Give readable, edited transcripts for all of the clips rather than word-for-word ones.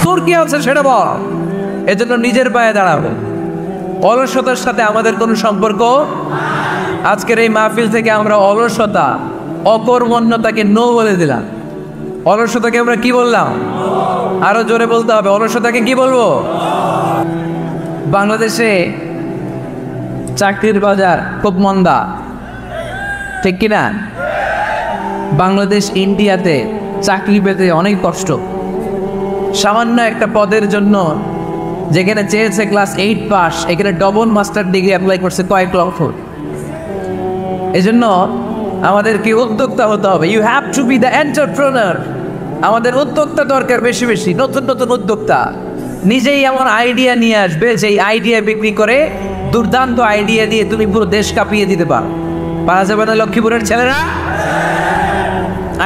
তোর কি আছে সেটা বল। এজন্য নিজের পায়ে দাঁড়াবো। অলসতার সাথে আমাদের কোনো সম্পর্ক। আজকের এই মাহফিল থেকে আমরা অলসতা, অকর্মণ্যতাকে নো বলে দিলাম। অলসতাকে আমরা কি বললাম? আরো জোরে বলতে হবে, অলসতাকে কি বলবো? বাংলাদেশে চাকরির বাজার খুব মন্দা, ঠিক কিনা? বাংলাদেশ ইন্ডিয়াতে চাকরি পেতে অনেক কষ্ট। সামান্য একটা পদের জন্য যেখানে চেয়েছে ক্লাস 8 পাস, এখানে ডবল মাস্টার ডিগ্রি অ্যাপ্লাই করছে কয়েক লক্ষ। এজন্য আমাদেরকে উদ্যোক্তা হতে হবে। You have to be the entrepreneur. আমাদের উদ্যোক্তা দরকার, বেশি বেশি নতুন নতুন উদ্যোক্তা। নিজেই এমন আইডিয়া নিয়ে আসবে যেই আইডিয়া বিক্রি করে দুর্দান্ত আইডিয়া দিয়ে তুমি পুরো দেশ কাঁপিয়ে দিতে পারা যাবে না লক্ষ্মীপুরের ছেলেরা?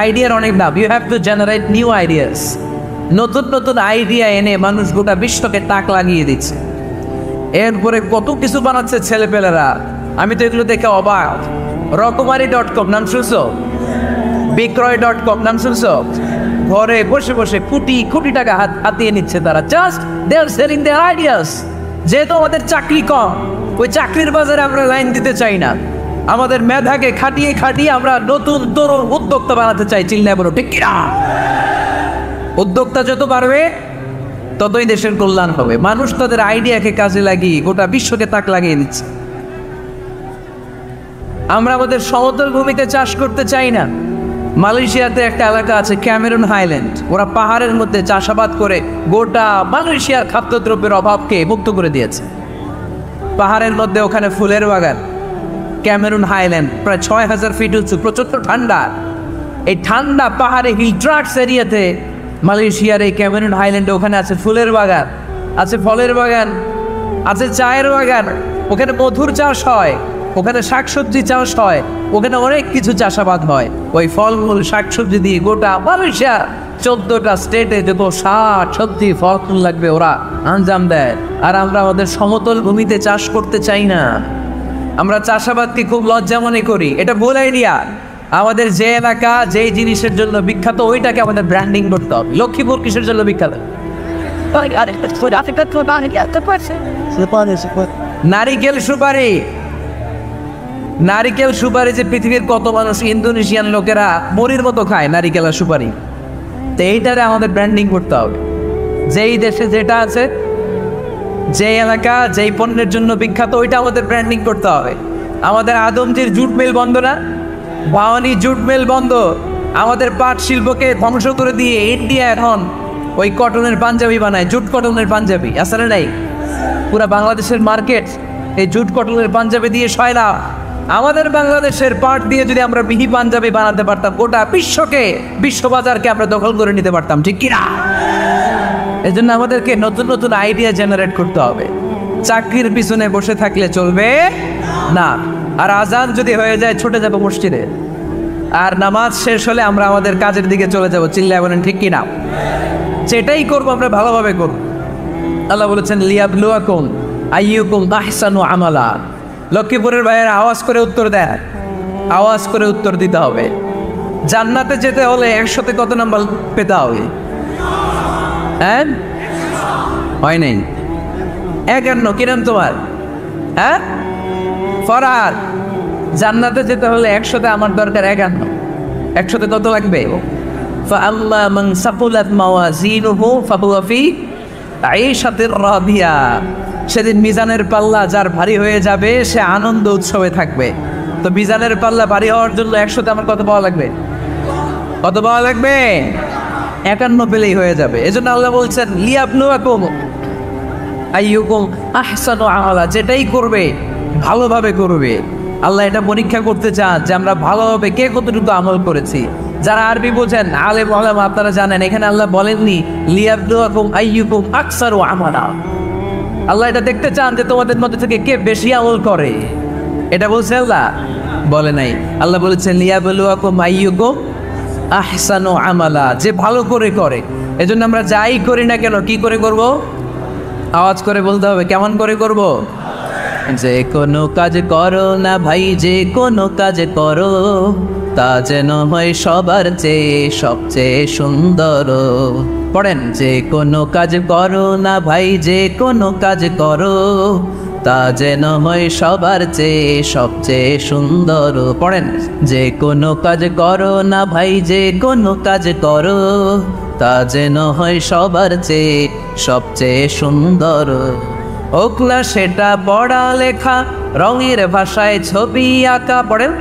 আইডিয়ার অনেক দাম। You have to generate new ideas. নতুন নতুন আইডিয়া এনে মানুষ গোটা বিশ্বকে তাক লাগিয়ে দিচ্ছে। এরপরে কত কিছু বানাচ্ছে ছেলেপেলেরা, আমি তো এগুলো দেখে অবাক। রকমারি.com নাম শুনছো? বিক্রয়.com নাম শুনছো? ঘরে বসে বসে কোটি কোটি টাকা হাতিয়ে নিচ্ছে তারা। Just they are selling their ideas. যেহেতু আমাদের চাকরি কম, ওই চাকরির বাজারে আমরা লাইন দিতে চাই না। আমাদের মেধাকে খাটিয়ে খাটিয়ে আমরা নতুন তরুণ উদ্যোক্তা বানাতে চাই। চিল্লায় বলো ঠিক কিনা? উদ্যোক্তা যত বাড়বে ততই দেশের কল্যাণ হবে। মানুষ তাদের আইডিয়াকে কাজে লাগিয়ে গোটা বিশ্বকে তাক লাগিয়ে দিচ্ছে। আমরা আমাদের সমতল ভূমিতে চাষ করতে চাই না। মালয়েশিয়াতে একটা এলাকা আছে ক্যামেরুন হাইল্যান্ড, ওরা পাহাড়ের মধ্যে চাষাবাদ করে গোটা মালয়েশিয়ার খাদ্যদ্রব্যের অভাবকে মুক্ত করে দিয়েছে। পাহাড়ের মধ্যে ওখানে ফুলের বাগান, ক্যামেরুন হাইল্যান্ড প্রায় 6000 ফিট উঁচু, প্রচন্ড ঠান্ডা। এই ঠান্ডা পাহাড়ে হিল ট্রাক্স এরিয়াতে মালয়েশিয়ার এই ক্যামেরুন হাইল্যান্ডে ওখানে আছে ফুলের বাগান, আছে ফলের বাগান, আছে চায়ের বাগান, ওখানে মধুর চাষ হয়, ওখানে শাকসবজি চাষ হয়, ওখানে অনেক কিছু চাষাবাদ হয়। ওই ফলমূল শাকসবজি দিয়ে গোটা মালয়েশিয়া 14টা স্টেটে যত শাক সবজি ফল লাগবে ওরা আঞ্জাম দেয়। আর আমরা আমাদের সমতল ভূমিতে চাষ করতে চাই না। আমরা চাষাবাদকে খুব লজ্জা মনে করি। এটা ভুল আইডিয়া। আমাদের যে এলাকা যেই জিনিসের জন্য বিখ্যাত ওইটাকে আমাদের ব্র্যান্ডিং করতে হবে। লক্ষ্মীপুর কিসের জন্য বিখ্যাত? নারিকেল সুপারি। নারিকেল সুপারি যে পৃথিবীর কত মানুষ, ইন্দোনেশিয়ান লোকেরা মরির মতো খায় নারিকেল আর সুপারি। তো এইটারে আমাদের ব্র্যান্ডিং করতে হবে। যেই দেশে যেটা আছে, যে এলাকা যেই পণ্যের জন্য বিখ্যাত ওইটা আমাদের ব্র্যান্ডিং করতে হবে। আমাদের আদমজির জুট মিল বন্ধ না? ভাওয়ানি জুট মিল বন্ধ। আমাদের পাট শিল্পকে ধ্বংস করে দিয়ে ইন্ডিয়া এখন ওই কটনের পাঞ্জাবি বানায়, জুট কটনের পাঞ্জাবি। আসলে নাই? পুরা বাংলাদেশের মার্কেট এই জুট কটনের পাঞ্জাবি দিয়ে সয়লা। আমাদের বাংলাদেশের পাট দিয়ে যদি আমরা মিহি পাঞ্জাবি বানাতে পারতাম, গোটা বিশ্বকে, বিশ্ববাজারকে আমরা দখল করে নিতে পারতাম, ঠিক কিনা? এই জন্য আমাদেরকে নতুন নতুন আইডিয়া জেনারেট করতে হবে। চাকরির পিছনে বসে থাকলে চলবে না। আর আজান যদি হয়ে যায় ছুটে যাবো মসজিদে, আর নামাজ শেষ হলে আমরা আমাদের কাজের দিকে চলে যাব। চিল্লায় বলেন ঠিক কিনা? সেটাই করবো, আমরা ভালোভাবে করবো। আল্লাহ বলেছেন লিয়াবলুয়াকুম আইয়ুকুম আহসানু আমালা। লক্ষ্মীপুরের ভাইয়ের আওয়াজ করে উত্তর দেয়, আওয়াজ করে উত্তর দিতে হবে। জান্নাতে যেতে হলে 100তে কত নাম্বার পেতে হবে? হ্যাঁ, হয় নাই 51। কি নাম তোমার? হ্যাঁ, ফরহাদ। জান্নাতে যেতে হলে 100তে আমার দরকার 51। 100তে কত লাগবে? ফাআম্মা মান সাকুলাত মাওয়াজিনুহু ফাহুয়া ফি আইশাতির রাদিয়া। সেদিন মিজানের পাল্লা যার ভারী হয়ে যাবে সে আনন্দ উৎসবে থাকবে। তো মিজানের পাল্লা ভারী হওয়ার জন্য 100তে আমার কত পাওয়া লাগবে? কত পাওয়া লাগবে? 51 পেলেই হয়ে যাবে। এজন্য আল্লাহ বলছেন লিয়াবলুয়াকুম আইয়ুকুম আহসানু আমালা। যেটাই করবে ভালোভাবে করবে। আল্লাহ এটা পরীক্ষা করতে চান যে আমরা ভালোভাবে কে কতটুকু আমল করেছি। যারা আরবি বোঝেন, আলেম ওলামা, আপনারা জানেন এখানে আল্লাহ বলেননি লিয়াবলুয়াকুম আইয়ুকুম আকসারু আমালা। আল্লাহ এটা দেখতে চান যে তোমাদের মধ্যে থেকে কে বেশি আমল করে। এটা বলছে আল্লাহ? বলে নাই। আল্লাহ বলেছেন লিয়াবলুয়াকুম আইয়ুকুম আহসানু আমালা, যে ভালো করে করে। এজন্য আমরা যাই করি না কেন কি করে করব? আওয়াজ করে বলতে হবে। কেমন করে করব? যে কোনো কাজ করো না ভাই, যে কোনো কাজ করো তা যেন হয় সবার চেয়ে সবচেয়ে সুন্দর। পড়েন, যে কোনো কাজ করো না ভাই, যে কোনো কাজ করো, তা যেন হয় সবার চেয়ে সবচেয়ে সুন্দর। পড়েন, যে কোনো কাজ করো না ভাই, যে কোনো কাজ করো, তা যেন হয় সবার চেয়ে সবচেয়ে সুন্দর। হোক না সেটা পড়া লেখা, রঙের ভাষায় ছবি আঁকা। পড়েন,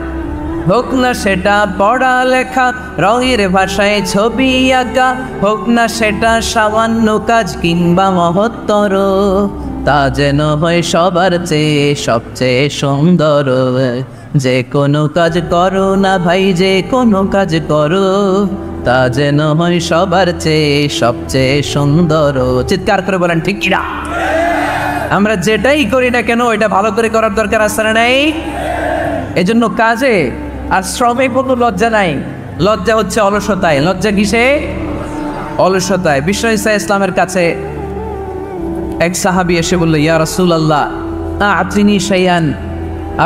হোক না সেটা পড়া লেখা, রঙের ভাষায় ছবি আঁকা, হোক না সেটা সামান্য কাজ কিংবা মহত্তর, তা যেন হয় সবার চেয়ে সবচেয়ে সুন্দর। যে কোনো কাজ করো না ভাই, যে কোনো কাজ করো, তা যেন হয় সবার চেয়ে সবচেয়ে সুন্দর। চিৎকার করে বলেন ঠিক কিনা? আমরা যেটাই করি না কেন এটা ভালো করে করার দরকার আছে না নাই? এজন্য কাজে আর শ্রমে কোনো লজ্জা নাই। লজ্জা হচ্ছে অলসতায়। লজ্জা কিসে? অলসতায়। বিশ্ব ইসলামের কাছে এক সাহাবী এসে বলল, ইয়া রাসূলুল্লাহ আতিনি শাইআন,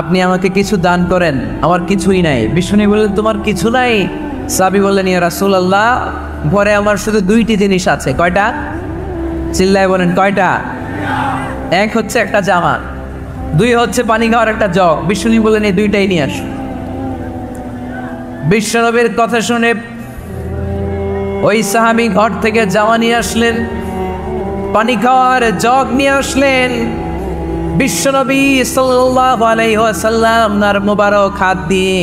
আপনি আমাকে কিছু দান করেন, আমার কিছুই নাই। বিষ্ণু বললেন, তোমার কিছু নাই? সাহাবী বললেন, ইয়া রাসূলুল্লাহ ঘরে আমার শুধু দুইটি জিনিস আছে। কয়টা? চিল্লায় বলেন কয়টা? এক হচ্ছে একটা জামা, দুই হচ্ছে পানি খাওয়ার একটা জগ। বিষ্ণু বললেন, এই দুইটাই নিয়ে আস। বিশ্বনবীর কথা শুনে ওই সাহাবী ঘর থেকে জামা নিয়ে আসলেন, পানি খাওয়ার জগ নিয়ে আসলেন। বিশ্বনবী সাল্লাল্লাহু আলাইহি ওয়াসাল্লাম নার মুবারক হাত দিয়ে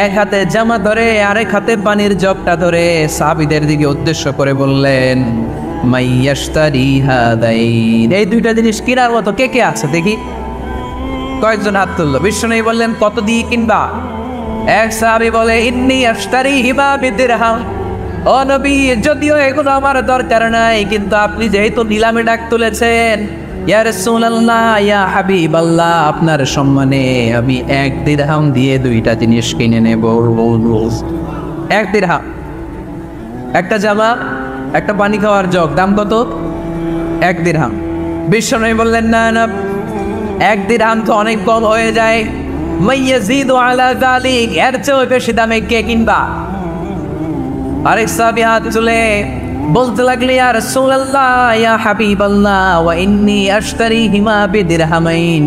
এক হাতে জামা ধরে আরেক হাতে পানির জগটা ধরে সাহাবীদের দিকে উদ্দেশ্য করে বললেন, মাইয়াশতারি হাদাইন, এই দুইটা জিনিস কেনার মতো কে কে আছে দেখি? কয়েকজন হাত তুললো। বিশ্বনবী বললেন, কত দিয়ে কিনবা? এক সাহাবী বলে, ইন্নী আশতারি হিমা বিদিরহাম, ও নবী যদিও এগুলো আমার দরকার নাই, কিন্তু আপনি যেহেতু নিলামে ডাক তুলেছেন, ইয়া রাসূলুল্লাহ ইয়া হাবিবাল্লাহ, আপনার সম্মানে আমি 1 দিরহাম দিয়ে দুইটা জিনিস কিনে নেব। 1 দিরহাম, একটা জামা, একটা পানি খাওয়ার জগ, দাম কত? 1 দিরহাম। বিশ্বনবী বললেন, না না, 1 দিরহাম তো অনেক কম হয়ে যায়, মাইয়াজিদু আলা যালিক, এর চেয়ে বেশি দামে কে কিনবা? আরেক সাহাবী হাত তুলে বলতে লাগলে, ইয়া রাসূলুল্লাহ ইয়া হাবিবাল্লাহ ওয়া ইন্নী আশতারিহিমা বিদিরহামাইন,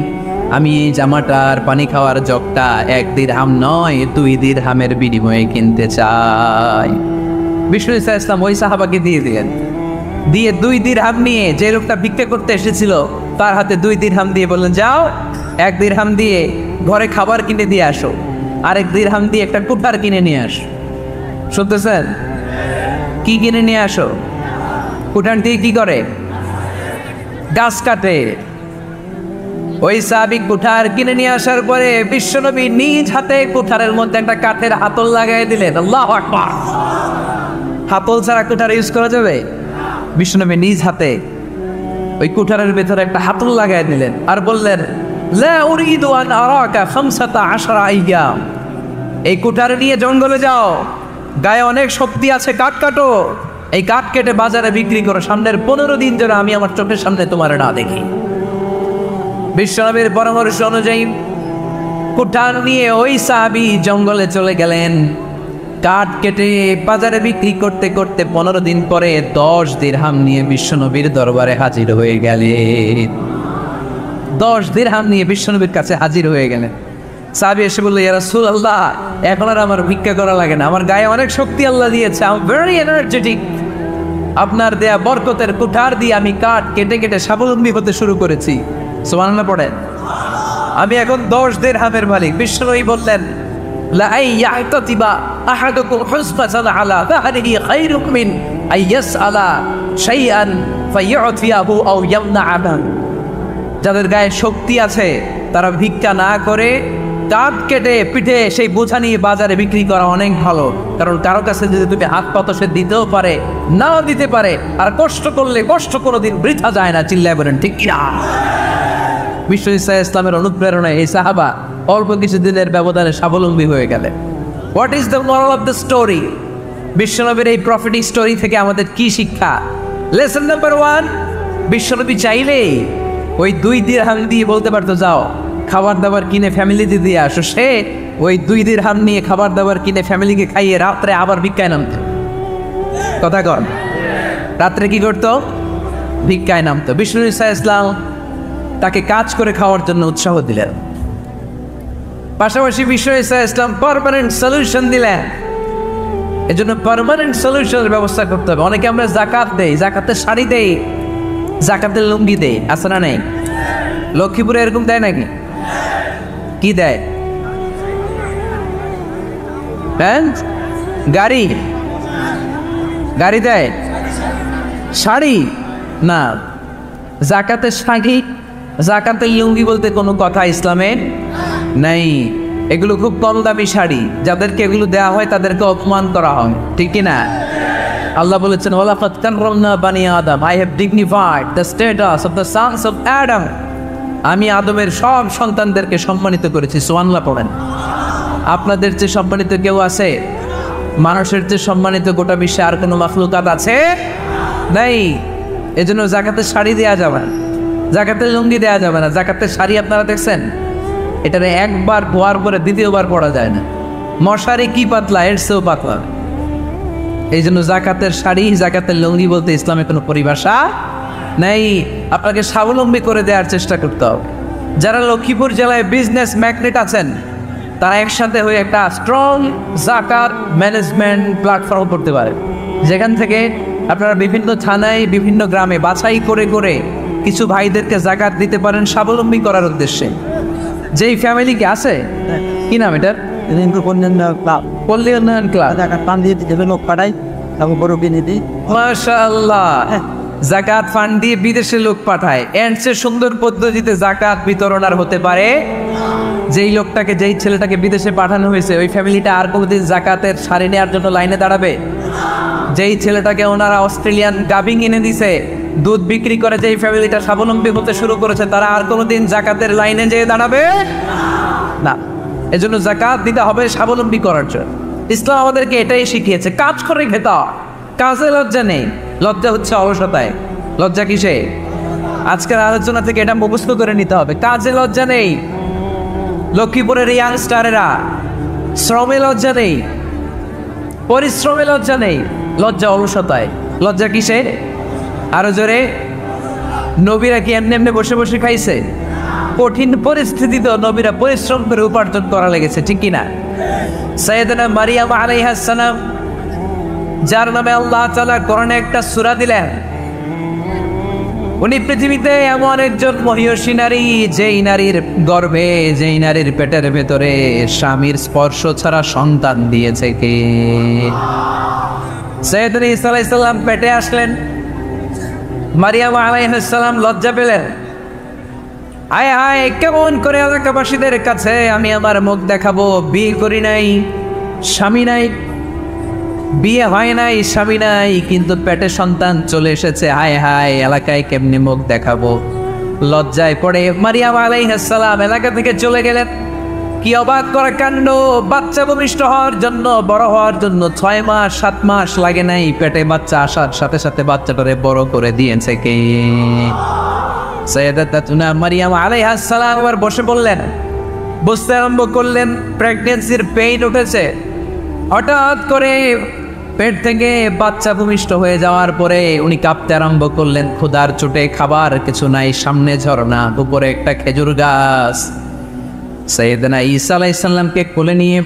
আমি এই জামাটার পানি খাওয়ার জগটা 1 দিরহাম নয় 2 দিরহামের বিনিময়ে কিনতে চাই। বিষ্ণু ইসলাম ওই সাহাবাকে দিয়ে দিলেন। দিয়ে 2 দিরহাম নিয়ে যে লোকটা ভিক্ষা করতে এসেছিল তার হাতে 2 দিরহাম দিয়ে বললেন, যাও 1 দিরহাম দিয়ে ঘরে খাবার কিনে দিয়ে আসো, আরেক দিরহাম দিয়ে একটা কুঠার কিনে নিয়ে আসো। শুনতেছেন? কি কিনে নিয়ে আসো? কুঠার দিয়ে কি করে? গাছ কাটে। ওই সাহাবী কুঠার কিনে নিয়ে আসার পরে বিশ্বনবী নিজ হাতে কুঠারের মধ্যে একটা কাঠের হাতল লাগাই দিলেন। আল্লাহু আকবার! হাতল ছাড়া কুঠার ইউজ করা যাবে? বিশ্বনবী নিজ হাতে ওই কুঠারের ভেতরে একটা হাতল লাগাই দিলেন আর বললেন, লা উরিদু আন আরাকা 15 আইয়াম, এই কুঠার নিয়ে জঙ্গলে যাও, গায়ে অনেক শক্তি আছে, কাঠ কাটো, এই কাঠ কেটে বাজারে বিক্রি করো, সামনের 15 দিন ধরে আমি আমার চোখের সামনে তোমার না দেখি। বিশ্বনবীর পরামর্শ অনুযায়ী কুঠার নিয়ে ওই সাহাবী জঙ্গলে চলে গেলেন। কাঠ কেটে বাজারে বিক্রি করতে করতে 15 দিন পরে 10 দিরহাম নিয়ে বিশ্বনবীর দরবারে হাজির হয়ে গেলেন। 10 দিরহাম নিয়ে বিশ্বনবীর কাছে হাজির হয়ে গেলেন। সাহাবী এসে বলল, ইয়া রাসূলুল্লাহ এখন আর আমার ভিক্ষা করা লাগে না, আমার গায়ে অনেক শক্তি আল্লাহ দিয়েছে, আই এম ভেরি এনার্জেটিক, আপনার দেয়া বরকতের কুঠার দিয়ে আমি কাঠ কেটে কেটে স্বাবলম্বী হতে শুরু করেছি। সুবহানাল্লাহ পড়েন। আমি এখন 10 দিরহামের মালিক। বিশ্বনবী বললেন, লা আইয়াতাতিবা আহাদুকুম হুসনাতান আলা যাহরিহি খায়রুম মিন আইয়াসআলা শাইআন ফায়ু'তিয়াহু আও ইয়ামনা'হু, যাদের গায়ে শক্তি আছে তারা ভিক্ষা না করে কাঠ কেটে পিঠে সেই বোঝা নিয়ে বাজারে বিক্রি করা অনেক ভালো, কারণ কারো কাছে যদি তুমি হাত পাতো সে দিতেও পারে নাও দিতে পারে, আর কষ্ট করলে কষ্ট কোনোদিন বৃথা যায় না। চিল্লায় বলেন ঠিক কিনা? বিশ্ব ইসলামের অনুপ্রেরণায় এই সাহাবা অল্প কিছু দিনের ব্যবধানে স্বাবলম্বী হয়ে গেলেন। What is the moral of the story? বিশ্বনবীর এই প্রফিটিক স্টোরি থেকে আমাদের কি শিক্ষা? লেসন নাম্বার 1, বিশ্বনবী চাইলেই ওই 2 দিরহাম দিয়ে বলতে পারতো, যাও খাবার দাবার কিনে ফ্যামিলিতে দিয়ে আসো। সে ওই 2 দিরহাম নিয়ে খাবার দাবার কিনে ফ্যামিলিকে খাইয়ে রাত্রে আবার ভিক্ষায় নামত। কথা কন। রাত্রে কি করতো? ভিক্ষায় নামতো। বিষ্ণু ঈসা ইসলাম তাকে কাজ করে খাওয়ার জন্য উৎসাহ দিলেন। পাশাপাশি বিষ্ণু ঈসা ইসলাম পার্মানেন্ট সলিউশন দিলেন। এজন্য পার্মানেন্ট সলিউশনের ব্যবস্থা করতে হবে। অনেকে আমরা জাকাত দেই, জাকাতের শাড়ি দেই, জাকাতের লুঙ্গি দেই, আছে না নেই? লক্ষ্মীপুরে এরকম দেয় নাকি? কি দেয়? হ্যাঁ, গাড়ি গাড়ি দেয়, শাড়ি না। জাকাতের শাড়ি, জাকাতের লুঙ্গি বলতে কোনো কথা ইসলামে নেই। এগুলো খুব কম দামি শাড়ি, যাদেরকে এগুলো দেওয়া হয় তাদেরকে অপমান করা হয়, ঠিক কি না? আল্লাহ বলেছেন, ওয়ালাকাদ কাররামনা বানি আদম, I have dignified the status of the sons of Adam. আমি আদমের সব সন্তানদেরকে সম্মানিত করেছি। সুবহানাল্লাহ পড়েন। আপনাদের চেয়ে সম্মানিত কেউ আছে? মানুষের চেয়ে সম্মানিত গোটা বিশ্বে আর কোনো মাখলুকাত আছে? নাই। এজন্য জাকাতের শাড়ি দেওয়া যাবে না, জাকাতের লুঙ্গি দেওয়া যাবে না। জাকাতের শাড়ি আপনারা দেখছেন? এটারে একবার ধোয়ার পরে দ্বিতীয়বার পরা যায় না। মশারি কি পাতলা, এর চেয়েও পাতলা। এই জন্য জাকাতের শাড়ি, জাকাতের লুঙ্গি বলতে ইসলামে কোনো পরিভাষা নেই। আপনাকে স্বাবলম্বী করে দেওয়ার চেষ্টা করতে হবে। যারা লক্ষ্মীপুর জেলায় বিজনেস ম্যাগনেট আছেন, তারা একসাথে হয়ে একটা স্ট্রং জাকাত ম্যানেজমেন্ট প্ল্যাটফর্ম করতে পারে, যেখান থেকে আপনারা বিভিন্ন থানায়, বিভিন্ন গ্রামে বাছাই করে করে কিছু ভাইদেরকে জাকাত দিতে পারেন স্বাবলম্বী করার উদ্দেশ্যে। যেই ফ্যামিলিকে আছে, কি নাম এটার? পল্লী উন্নয়ন ক্লাব। লোক পাঠাই, তারপর বড় কিনে দিই। মাশাআল্লাহ, জাকাত ফান্ড দিয়ে বিদেশে লোক পাঠায়। এর চেয়ে সুন্দর পদ্ধতিতে জাকাত বিতরণ আর হতে পারে? যেই লোকটাকে, যেই ছেলেটাকে বিদেশে পাঠানো হয়েছে, ওই ফ্যামিলিটা আর কোনোদিন জাকাতের শাড়ি নেওয়ার জন্য লাইনে দাঁড়াবে? যেই ছেলেটাকে ওনারা অস্ট্রেলিয়ান গাভিং এনে দিছে, দুধ বিক্রি করে যেই ফ্যামিলিটা স্বাবলম্বী হতে শুরু করেছে, তারা আর কোনোদিন জাকাতের লাইনে যেয়ে দাঁড়াবে না। এজন্য জাকাত দিতে হবে স্বাবলম্বী করার জন্য। ইসলাম আমাদেরকে এটাই শিখিয়েছে, কাজ করে খেতে হয়। কাজে লজ্জা নেই, লজ্জা হচ্ছে অলসতায়। লজ্জা কিসে? আজকের আলোচনা থেকে এটা মুখস্থ করে নিতে হবে। কাজে লজ্জা নেই। লক্ষ্মীপুরের ইয়াংস্টারেরা শ্রমে লজ্জা নেই, পরিশ্রমে লজ্জা নেই, লজ্জা অলসতায়। লজ্জা কিসে? আরো জোরে। নবীরা কি এমনি এমনি বসে বসে খাইছে? কঠিন পরিস্থিতিতেও নবীরা পরিশ্রম করে উপার্জন করা লেগেছে, ঠিক কিনা? সাইয়েদনা মারিয়াম আলাইহিস সালাম, যার নামে আল্লাহ তাআলা কোরআনে একটা সূরা দিলেন, উনি পৃথিবীতে এমন একজন মহিয়সী নারী, যেই নারীর গর্ভে, যেই নারীর পেটের ভেতরে স্বামীর স্পর্শ ছাড়া সন্তান দিয়েছে কে? সাইয়েদনা ঈসা আলাইহিস সালাম পেটে আসলেন। মারিয়াম আলাইহিস সালাম লজ্জা পেলেন। আয় আয়, কেমন করে এলাকাবাসীদের কাছে আমি আমার মুখ দেখাবো? বিয়ে করি নাই, স্বামী নাই, বিয়ে হয় নাই, স্বামী নাই, কিন্তু পেটে সন্তান চলে এসেছে। হায় হায়, এলাকায় কেমনি মুখ দেখাবো? লজ্জায় পড়ে মারিয়াম আলাইহিস সালাম এলাকা থেকে চলে গেলেন। কি অবাক করা কাণ্ড! বাচ্চা ভূমিষ্ঠ হওয়ার জন্য, বড় হওয়ার জন্য 6 মাস 7 মাস লাগে নাই। পেটে বাচ্চা আসার সাথে সাথে বাচ্চাটারে বড় করে দিয়েছে কে? সাইয়েদাতুনা মারিয়াম আলাইহিস সালাম আবার বসে পড়লেন, বুঝতে আরম্ভ করলেন প্রেগন্যান্সির পেইন উঠেছে। হঠাৎ করে পেট থেকে বাচ্চা ভূমিষ্ঠ হয়ে যাওয়ার পরে উনি কাঁপতে আরম্ভ করলেন। ক্ষুধার চোটে খাবার কিছু নাই, সামনে ঝর্ণা, উপরে একটা খেজুর গাছ। সাইয়েদনা ঈসা আলাইহিস সালামকে কোলে নিয়ে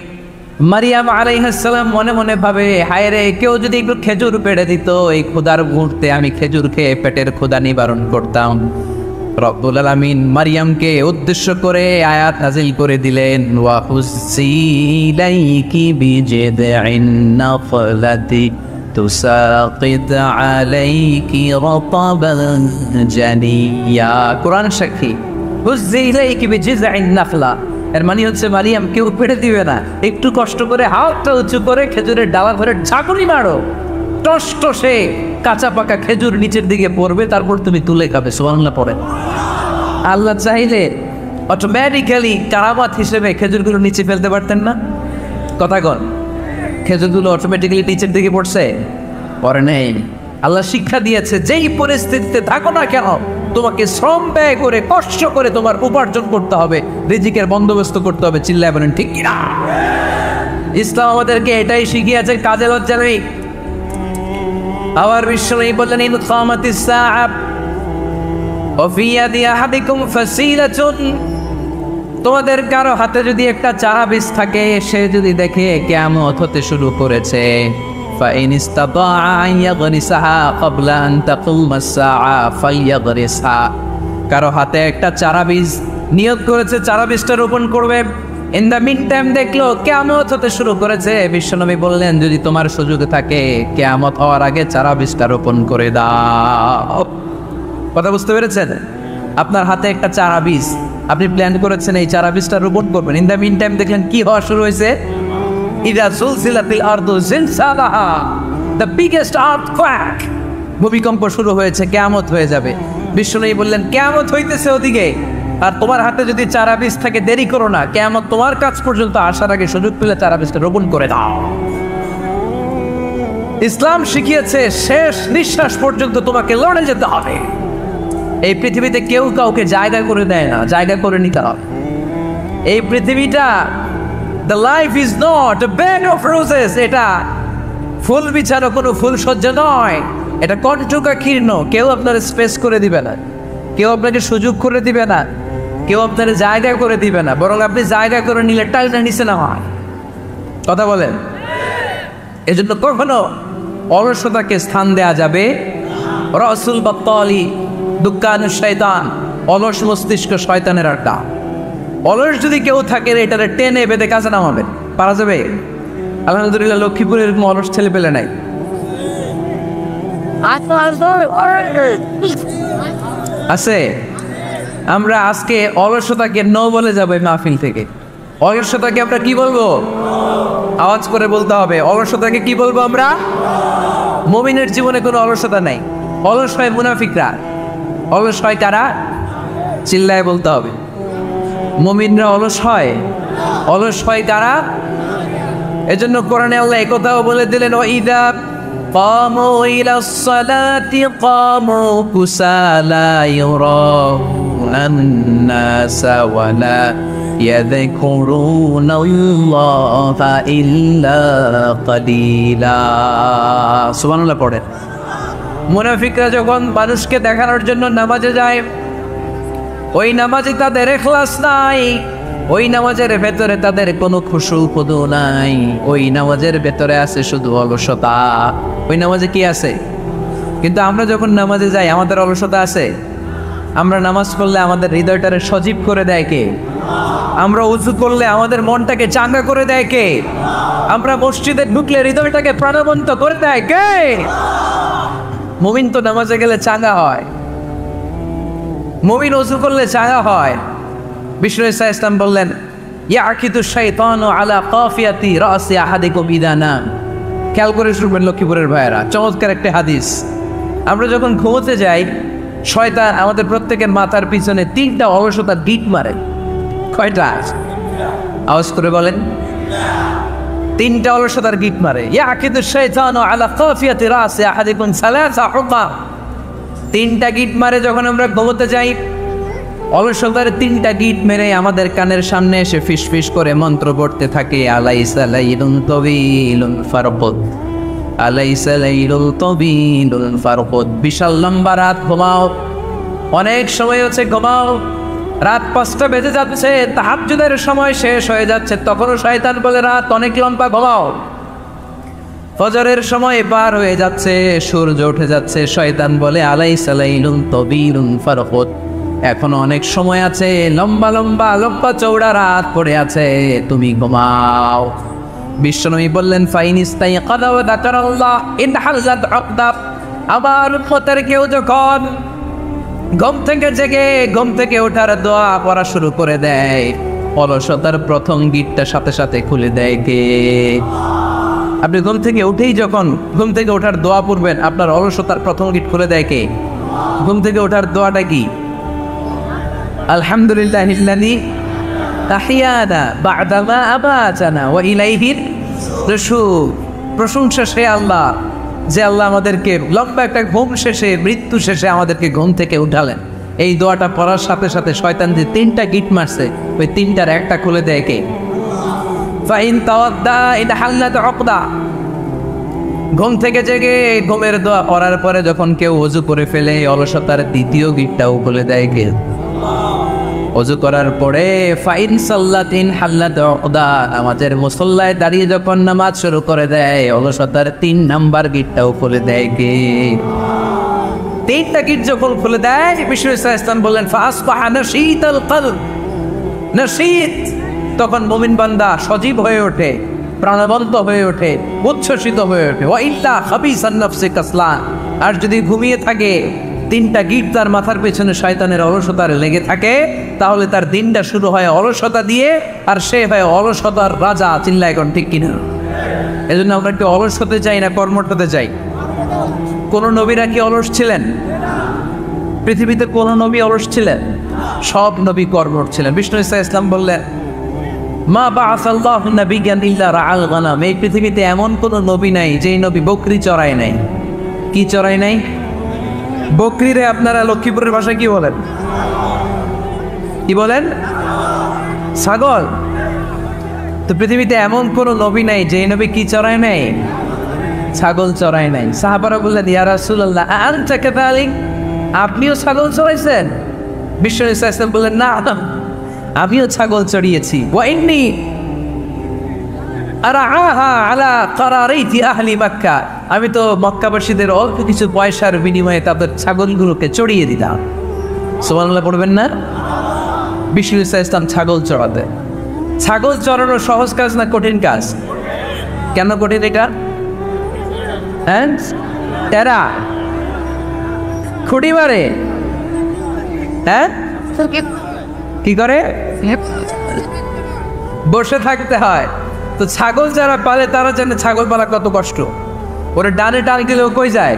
মারিয়াম আলাইহিস সালাম মনে মনে ভাবে, হায় রে, কেউ যদি একটু খেজুর পেড়ে দিত, এই ক্ষুধার মুহূর্তে আমি খেজুর খেয়ে পেটের ক্ষুধা নিবারণ করতাম। রব্বুল আলামিন মারিয়ামকে উদ্দেশ্য করে আয়াত নাযিল করে দিলেন, ওয়া হুজ্জি ইলাইকি বিজিদঈন নাখলাতি তুসাকিত আলাইকি রাতাবান জানিয়া। কোরআন সাক্ষী, হুজ্জি ইলাইকি বিজিদঈন নাখলা, এর মানে হচ্ছে মারিয়াম, কেউ পেড়ে দিবে না, একটু কষ্ট করে হাতটা উঁচু করে খেজুরের ডালা ধরে ঝাঁকুনি মারো, টস টসে কাঁচা পাকা খেজুর নিচের দিকে পড়বে, তারপর তুমি তুলে খাবে। সুবহানাল্লাহ পড়ে। আল্লাহ চাইলে অটোমেটিক্যালি কারামাত হিসেবে খেজুরগুলো নিচে ফেলতে পারতেন না? কথা কন, খেজুরগুলো অটোমেটিক্যালি নিচের দিকে পড়ছে? পরে নেই। আল্লাহ শিক্ষা দিয়েছে, যেই পরিস্থিতিতে থাকো না কেন, তোমাকে শ্রম ব্যয় করে, কষ্ট করে তোমার উপার্জন করতে হবে, রিজিকের বন্দোবস্ত করতে হবে। চিল্লায় বলেন ঠিক কিনা? ইসলাম আমাদেরকে এটাই শিখিয়েছে, কাজে লজ্জা নেই। আবার বিশ্বনবী বললেন ইন কামাতিস সাআ ওয়া ফি ইয়াদি আহাদিকুম ফাসিলাতুন, তোমাদের কারো হাতে যদি একটা চারা বীজ থাকে, সে যদি দেখে কিয়ামত হতে শুরু করেছে, ফাইন ইসতাতাআ আন ইয়াগরিসাহা ক্বাবলা আন তাকুমাস সাআ ফালইয়াগরিসহা, কারো হাতে একটা চারা বীজ নিয়ত করেছে, চারা বীজটা রোপণ করবে, ইন দ্য মিন টাইম দেখলো কিয়ামত হতে শুরু করেছে, বিশ্বনবী বললেন যদি তোমার সুযোগ থাকে কিয়ামত হওয়ার আগে চারা বীজটা রোপণ করে দাও। কথা বুঝতে পেরেছেন? আপনার হাতে একটা চারা বীজ, আপনি প্ল্যান করেছেন এই চারা বীজটা রোপণ করবেন, ইন দ্য মিন টাইম দেখলেন কি হওয়া শুরু হয়েছে, ইদা সুলসিলাতিল আরদু জিলসালাহা, দ্য বিগেস্ট আর্থকোয়েক, ভূমিকম্প শুরু হয়েছে, কিয়ামত হয়ে যাবে। বিশ্বনবী বললেন কিয়ামত হইতেছে ওদিকে, আর তোমার হাতে যদি চারা বীজ থাকে দেরি করো না, কিয়ামত তোমার কাছ পর্যন্ত আসার আগে সুযোগ পেলে চারা বীজটা রোপণ করে দাও। ইসলাম শিখিয়েছে শেষ নিঃশ্বাস পর্যন্ত তোমাকে লড়ে যেতে হবে। এই পৃথিবীতে কেউ কাউকে জায়গা করে দেয় না, জায়গা করে নিতে হবে। এই পৃথিবীটা, the life is not a bed of roses, এটা ফুল বিছানো কোনো ফুল সজ্জা নয়, এটা কণ্টকাকীর্ণ। কেউ আপনার স্পেস করে দিবে না, কেউ আপনাকে সুযোগ করে দিবে না, কেউ আপনার জায়গা করে দিবে না, বরং আপনি জায়গা করে নিলে টাইলটা নিচে না হয়। কথা বলেন? এজন্য কখনো অলসতাকে স্থান দেয়া যাবে। রাসূল বাত্তালি দুক্কানু শয়তান, অলস মস্তিষ্ক শয়তানের আড্ডা। অলস যদি কেউ থাকে এটারে টেনে বেঁধে কাছে নামাবে, পারা যাবে? আলহামদুলিল্লাহ লক্ষ্মীপুরে এরকম অলস ছেলে পেলে নাই। আছে? আমরা আজকে অলসতাকে নো বলে যাবো এই মাহফিল থেকে। অলসতাকে আমরা কি বলবো? আওয়াজ করে বলতে হবে। অলসতাকে কি বলবো আমরা? মুমিনের জীবনে কোনো অলসতা নাই। অলস হয় মুনাফিকরা। অলস হয় কারা? চিল্লায় বলতে হবে। মুমিনরা অলস হয়? অলস হয় কারা? এজন্য কোরআনে আল্লাহ একথাও বলে দিলেন, ওয়াইদা কামু ইলাস সালাতি কামু কুসালা ইউরাউনান নাসা ওয়ালা ইয়াযকুরুনাল্লাহা ইল্লা কালিলা। সুবহানাল্লাহ পড়েন। মুনাফিকরা যখন মানুষকে দেখানোর জন্য নামাজে যায়, ওই নামাজে তাদের ইখলাস নাই, ওই নামাজের ভেতরে তাদের কোনো খুশু খুদু নাই, ওই নামাজের ভেতরে আছে শুধু অলসতা। ওই নামাজে কি আছে? কিন্তু আমরা যখন নামাজে যাই আমাদের অলসতা আছে? আমরা নামাজ পড়লে আমাদের হৃদয়টারে সজীব করে দেয় কে? আমরা উযু করলে আমাদের মনটাকে চাঙ্গা করে দেয় কে? আমরা মসজিদে ঢুকলে হৃদয়টাকে প্রাণবন্ত করে দেয় কে? মুমিন তো নামাজে গেলে চাঙ্গা হয়, মুমিন উযু করলে চাঙ্গা হয়। বিষ্ণু ইসা ইসলাম বললেন, ইয়াকিদু শাইতানু আলা কাফিয়াতি রাসি আহাদিকুম ইদা নাম। খেয়াল করে শুনবেন লক্ষ্মীপুরের ভাইয়েরা, চমৎকার একটা হাদিস। আমরা যখন ঘুমোতে যাই, শয়তান আমাদের প্রত্যেকের মাথার পিছনে 3টা অলসতার গিট মারে। কয়টা? আওয়াজ করে বলেন। 3টা অলসতার গিট মারে। ইয়াকিদু শাইতানু আলা কাফিয়াতি রাসি আহাদিকুম সালাসা হুকা। 3টা গিট মারে যখন আমরা ঘুমোতে যাই। অলসতার 3টা গিট মেরে আমাদের কানের সামনে এসে ফিসফিস করে মন্ত্র পড়তে থাকে, আলাইসা লাইলুন তাবিলুন ফারকুদ, আলাইসা লাইলুল তাবিলুন ফারকুদ। বিশাল লম্বা রাত, ঘুমাও। অনেক সময় হচ্ছে ঘুমাও, রাত 5টা বেজে যাচ্ছে, তাহাজ্জুদের সময় শেষ হয়ে যাচ্ছে, তখনও শয়তান বলে রাত অনেক লম্বা, ঘুমাও। ফজরের সময় পার হয়ে যাচ্ছে, সূর্য উঠে যাচ্ছে, শয়তান বলে আলাইসা লাইলুন তাবিলুন ফারকুদ, এখনো অনেক সময় আছে, লম্বা লম্বা লম্বা চৌড়া রাত পড়ে আছে, তুমি ঘুমাও। বিশ্বনবী বললেন, ফাইন ইস্তাইকাযা ওয়া যাকারাল্লাহ ইনহাল্লাত উকদা। আমার উম্মতের কেউ যখন ঘুম থেকে জেগে ঘুম থেকে ওঠার দোয়া পড়া শুরু করে দেয়, অলসতার প্রথম গিটটা সাথে সাথে খুলে দেয় কে? আপনি ঘুম থেকে উঠেই যখন ঘুম থেকে ওঠার দোয়া পড়বেন, আপনার অলসতার প্রথম গিট খুলে দেয় কে? ঘুম থেকে ওঠার দোয়াটা কি? আলহামদুলিল্লাহিল্লাযী আহইয়ানা বা'দা মা আমাতানা ওয়া ইলাইহির নুশুর। প্রশংসা সে আল্লাহ, যে আল্লাহ আমাদেরকে লম্বা একটা ঘুম শেষে, মৃত্যু শেষে আমাদেরকে ঘুম থেকে উঠালেন। এই দোয়াটা পড়ার সাথে সাথে শয়তান যে 3টা গিট মারছে, ওই 3টার একটা খুলে দেয় কে? ফাইন তাওয়াদ্দা ইনহাল্লাত উকদা। ঘুম থেকে জেগে ঘুমের দোয়া পড়ার পরে যখন কেউ ওযু করে ফেলে অলসতার দ্বিতীয় গিটটাও বলে দেয় কে? ওযু করার পরে ফাইন সাল্লাতিন হাল্লাত উকদা, আমাদের মুসল্লায় দাঁড়িয়ে যখন নামাজ শুরু করে দেয় অলসতার 3 নাম্বার গিটটাও খুলে দেয় কে? 3টা গিট যখন খুলে দেয় বিষ্ণু ইসলাম বললেন ফাসবাহা নাশীতাল কলব, নাশীত, তখন মুমিন বান্দা সজীব হয়ে ওঠে, প্রাণবন্ত হয়ে ওঠে, উচ্ছ্বসিত হয়ে ওঠে। ওয়া ইল্লা খাবিসান নাফসি কাসলান, আর যদি ঘুমিয়ে থাকে 3টা গিট তার মাথার পেছনে শয়তানের অলসতার লেগে থাকে, তাহলে তার দিনটা শুরু হয় অলসতা দিয়ে, আর সে হয় অলসতার রাজা। চিল্লায় এখন ঠিক কিনা? এজন্য আমরা একটু অলস হতে চাই না কর্মঠ হতে চাই? কোন নবীরা কি অলস ছিলেন? পৃথিবীতে কোন নবী অলস ছিলেন? সব নবী কর্মঠ ছিলেন। বিষ্ণু ইসলাম বললেন মা বাআসাল্লাহু নাবিয়্যান ইল্লা রাআল গানাম, এই পৃথিবীতে এমন কোন নবী নাই যেই নবী বকরি চড়ায় নাই। কি চড়ায় নাই? বকরিরে আপনারা লক্ষ্মীপুরের ভাষায় কি বলেন? কি বলেন? ছাগল। তো পৃথিবীতে এমন কোন নবী নাই যেই নবী কি চড়ায় নাই? ছাগল চড়ায় নাই। সাহাবারা বললেন ইয়া রাসূলুল্লাহ আনতা কাযালিক, আপনিও ছাগল চড়াইছেন? বিষ্ণু ইসলাম বললেন না, আমিও ছাগল চড়িয়েছি। ওয়া ইন্নী আরাআহা আলা কারারাইতি আহলি মক্কা, আমি তো মক্কাবাসীদের অল্প কিছু পয়সার বিনিময়ে তাদের ছাগলগুলোকে চড়িয়ে দিতাম। সুবহানাল্লাহ পড়বেন না? বিষ্ণু ইসলাম ছাগল চড়াতে। ছাগল চড়ানো সহজ কাজ না কঠিন কাজ? কেন কঠিন এটা? হ্যাঁ, টেরা খুঁটি মারে। হ্যাঁ, কি করে? বসে থাকতে হয়। তো ছাগল যারা পালে তারা জানে ছাগল পালা কত কষ্ট। ওরে ডানে টান দিলেও কই যায়?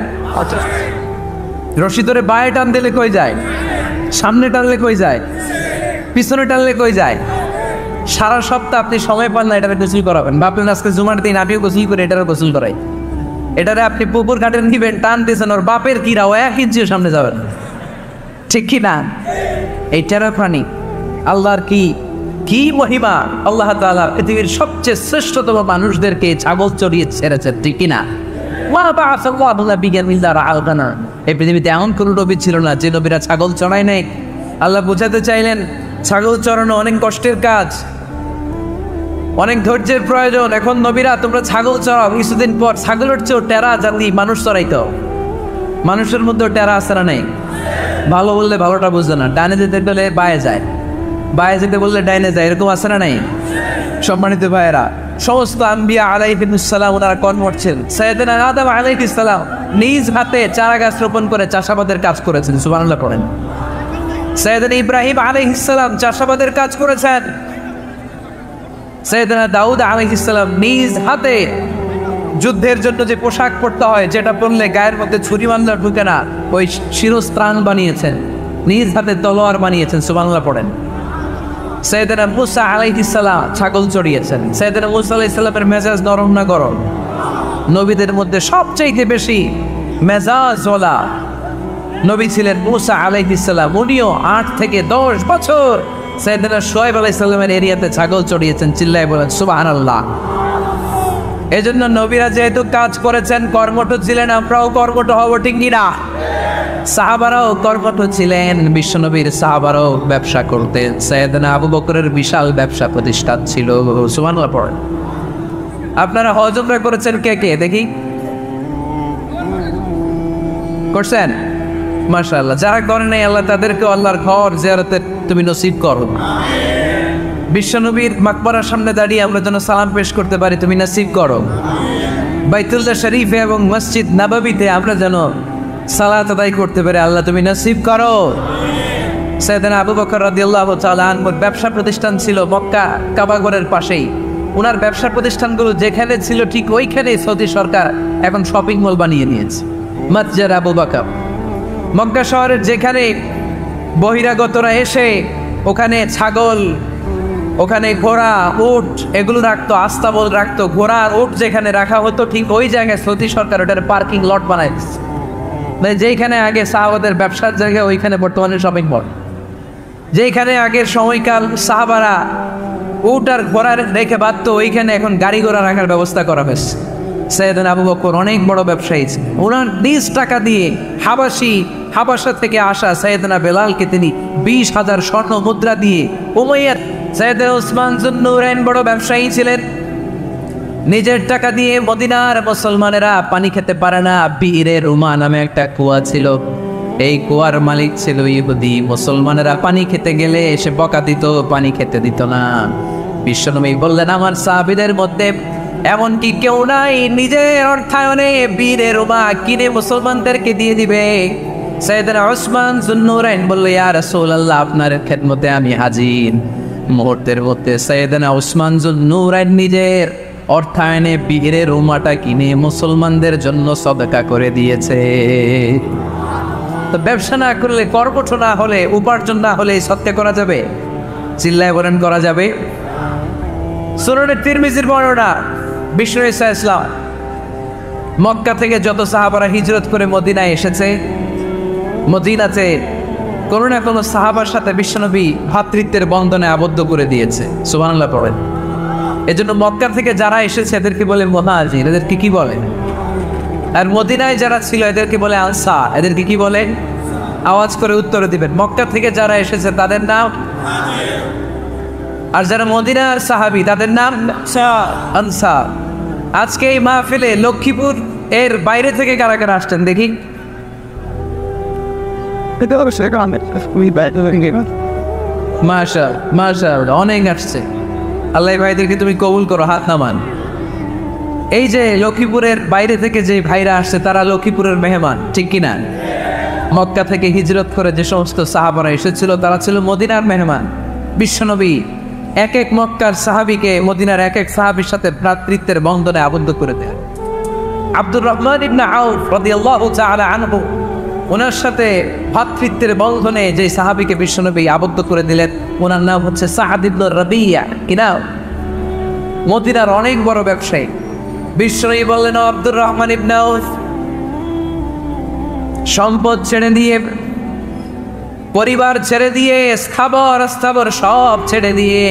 রশি ধরে বায়ে টান দিলে কই যায়? সামনে টানলে কই যায়? পিছনে টানলে কই যায়? সারা সপ্তাহ আপনি সময় পান না এটারে গোসল করাবেন। ভাবলেন আজকে জুমার দিন আমিও গোসল করে এটারে গোসল করাই। এটারে আপনি পুকুর ঘাটে নিবেন, টান দিয়েছেন, ওর বাপের কিরা ও 1 ইঞ্চিও সামনে যাবেন। ঠিক কি না? এই টেরা প্রাণী আল্লাহর কি মহিমা! আল্লাহ তাআলা পৃথিবীর সবচেয়ে শ্রেষ্ঠতম মানুষদেরকে ছাগল চড়িয়ে ছেড়েছেন। ঠিক কিনা? এই পৃথিবীতে এমন কোন নবী ছিল না যে নবীরা ছাগল চড়ায় নাই। আল্লাহ বোঝাতে চাইলেন ছাগল চড়ানো অনেক কষ্টের কাজ, অনেক ধৈর্যের প্রয়োজন। এখন নবীরা তোমরা ছাগল চড়াও, কিছুদিন পর ছাগলের চেয়েও টেরা জাতি মানুষ চড়াইতো। মানুষের মধ্যেও টেরা আছে না নেই? ভালো বললে ভালোটা বুঝবে না, ডানে যেতে গেলে বায়ে যায়, বায়ে যেতে বললে ডাইনে যায়, এরকম আছে না নেই? সম্মানিত ভাইয়েরা, সমস্ত আম্বিয়া আলাইহিস সালাম ওনারা কর্মঠ ছিলেন। সাইয়েদনা আদম আলাইহিস সালাম নিজ হাতে চারা গাছ রোপণ করে চাষাবাদের কাজ করেছেন। সুবহানাল্লাহ পড়েন। সাইয়েদনা ইব্রাহিম আলাইহিস সালাম চাষাবাদের কাজ করেছেন। সাইয়েদনা দাউদ আলাইহিস সালাম নিজ হাতে যুদ্ধের জন্য যে পোশাক পরতে হয়, যেটা পরলে গায়ের মধ্যে ছুরি মারলে ঢুকে না, ওই শিরস্ত্রাণ বানিয়েছেন, নিজ হাতে তলোয়ার বানিয়েছেন। সুবহানাল্লাহ পড়েন। সাইয়েদনা মুসা আলাইহিস সালাম ছাগল চড়িয়েছেন। সাইয়েদনা মুসা আলাইহিস সালামের মেজাজ নরম না গরম? নবীদের মধ্যে সবচেয়ে বেশি মেজাজওয়ালা নবী ছিলেন মুসা আলাইহিস সালাম। উনিও 8 থেকে 10 বছর সাইয়েদনা শুআয়ব আলাইহিস সালামের এরিয়াতে ছাগল চড়িয়েছেন। চিল্লায় বলেন সুবহানাল্লাহ। এজন্য নবীরা যেহেতু কাজ করেছেন, কর্মঠ ছিলেন, আমরাও কর্মঠ হব। ঠিক কিনা? সাহাবারাও কর্মঠ ছিলেন। বিশ্বনবীর সাহাবারাও ব্যবসা করতেন। সাইয়েদনা আবু বকরের বিশাল ব্যবসা প্রতিষ্ঠান ছিল। সুবহানাল্লাহ পড়েন। আপনারা হজ উমরা করেছেন কে কে দেখি? করছেন? মাশাআল্লাহ। যারা করেন নাই আল্লাহ তাদেরকে আল্লাহর ঘর জিয়ারতের তুমি নসিব করো। বিশ্বনবীর মাকবারার সামনে দাঁড়িয়ে আমরা যেন সালাম পেশ করতে পারি, তুমি নসিব করো। বাইতুল্লাহ শরীফে এবং মসজিদ নববীতে আমরা যেন সালাত আদায় করতে পারি, আল্লাহ তুমি নসিব করো। সাইয়েদনা আবু বকর রাদিয়াল্লাহু তাআলা আনহুর ব্যবসা প্রতিষ্ঠান ছিল মক্কা কাবাঘরের পাশেই। ওনার ব্যবসা প্রতিষ্ঠানগুলো যেখানে ছিল ঠিক ওইখানেই সৌদি সরকার এখন শপিং মল বানিয়ে নিয়েছে। মসজিদ আবু বকর মক্কা শহরের যেখানে বহিরাগতরা এসে ওখানে ছাগল, ওখানে ঘোড়া, উট এগুলো রাখতো, আস্তাবল রাখতো। ঘোড়া আর উট যেখানে রাখা হতো ঠিক ওই জায়গায় সৌদি সরকার ওটার পার্কিং লট বানাই দিচ্ছে। মানে যেইখানে আগে সাহাবাদের ব্যবসার জায়গা, ওইখানে বর্তমানে শপিং মল। যেইখানে আগের সময়কাল সাহাবারা উট আর ঘোড়া রেখে বাঁধতো, ওইখানে এখন গাড়ি ঘোড়া রাখার ব্যবস্থা করা হয়েছে। সাইয়েদনা আবু বকর অনেক বড় ব্যবসায়ী ছিলেন। ওনার নিজ টাকা দিয়ে হাবাসা থেকে আসা সাইয়েদনা বেলালকে তিনি 20,000 স্বর্ণ মুদ্রা দিয়ে উমাইয়ার সাইয়েদনা উসমান যুন্নুরাইন বড় ব্যবসায়ী ছিলেন। নিজের টাকা দিয়ে মদিনার মুসলমানেরা পানি খেতে পারে না। বীরে রুমা নামে একটা কুয়া ছিল, এই কুয়ার মালিক ছিল ইহুদি। মুসলমানেরা পানি খেতে গেলে এসে বকা দিত, পানি খেতে দিত না। বিশ্বনবী বললেন, আমার সাহাবীদের মধ্যে এমনকি কেউ নাই নিজের অর্থায়নে বীরে রুমা কিনে মুসলমানদেরকে দিয়ে দিবে। সাইয়েদনা উসমান যুন্নুরাইন বলল, ইয়া রাসূলুল্লাহ, আপনার খেদমতে আমি হাজির। মুহূর্তের মধ্যে সাইয়েদনা উসমান যুন্নুরাইন নিজের অর্থায়নে বীরে রুমাটা কিনে মুসলমানদের জন্য সদকা করে দিয়েছে। তো ব্যবসা না করলে, কর্মঠ না হলে, উপার্জন না হলে সত্যি করা যাবে? চিল্লায় বলেন করা যাবে? সুনানে তিরমিজির বর্ণনা, বিষ্ণু ঈসা ইসলাম মক্কা থেকে যত সাহাবারা হিজরত করে মদিনায় এসেছে, মদিনাতে কোনো না কোনো সাহাবার সাথে বিশ্বনবী ভ্রাতৃত্বের বন্ধনে আবদ্ধ করে দিয়েছে। সুবহানাল্লাহ পড়েন। এজন্য মক্কা থেকে যারা এসেছে এদেরকে বলে মুহাজির, এদেরকে কি বলে? আর মদিনায় যারা ছিল এদেরকে বলে আনসার, এদেরকে কি বলে? আওয়াজ করে উত্তর দিবেন। মক্কা থেকে যারা এসেছে তাদের নাম, আর যারা মদিনার সাহাবী তাদের নাম আনসার। আজকে এই মাহফিলে লক্ষ্মীপুর এর বাইরে থেকে কারা কারা আসছেন দেখি? মাশাআল্লাহ, অনেক আসছে। আল্লাহ ভাইদেরকে তুমি কবুল করো, হাত নামান। এই যে লক্ষ্মীপুরের বাইরে থেকে যে ভাইরা আসছে তারা লক্ষ্মীপুরের মেহমান, ঠিক কিনা? মক্কা থেকে হিজরত করে যে সমস্ত সাহাবারা এসেছিল তারা ছিল মদিনার মেহমান। বিশ্বনবী এক এক মক্কার সাহাবীকে মদিনার এক এক সাহাবীর সাথে ভ্রাতৃত্বের বন্ধনে আবদ্ধ করে দেন। আব্দুর রহমান ইবনে আউফ রাদিয়াল্লাহু তাআলা আনহু, ওনার সাথে ভ্রাতৃত্বের বন্ধনে যে সাহাবীকে বিশ্বনবী আবদ্ধ করে দিলেন ওনার নাম হচ্ছে সাআদ ইবনে রাবিয়া। কি নাম? মদিনার অনেক বড় ব্যবসায়ী। বিশ্বনবী বললেন, আব্দুর রহমান ইবনে আউফ, সম্পদ ছেড়ে দিয়ে, পরিবার ছেড়ে দিয়ে, স্থাবর অস্থাবর সব ছেড়ে দিয়ে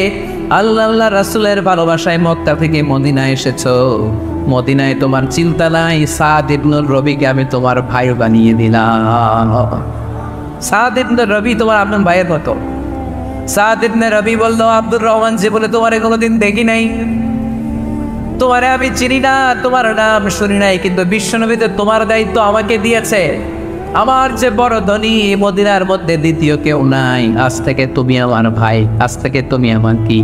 আল্লাহ রাসূলের ভালোবাসায় মক্কা থেকে মদিনায় এসেছো। মদিনায় তোমার চিন্তা নাই, সাদ ইবনে রবিকে আমি তোমার ভাই বানিয়ে দিলাম। সাদ ইবনে রবি তোমার আপনার ভাইয়ের মতো। সাদ ইবনে রবি বলল, আব্দুর রহমান জীবনে তোমারে কোনোদিন দেখি নাই, তোমারে আমি চিনি না, তোমার নাম শুনি নাই, কিন্তু বিশ্বনবী তো তোমার দায়িত্ব আমাকে দিয়েছে। আমার যে বড় ধনী মদিনার মধ্যে দ্বিতীয় কেউ নাই। আজ থেকে তুমি আমার ভাই, আজ থেকে তুমি আমার কি?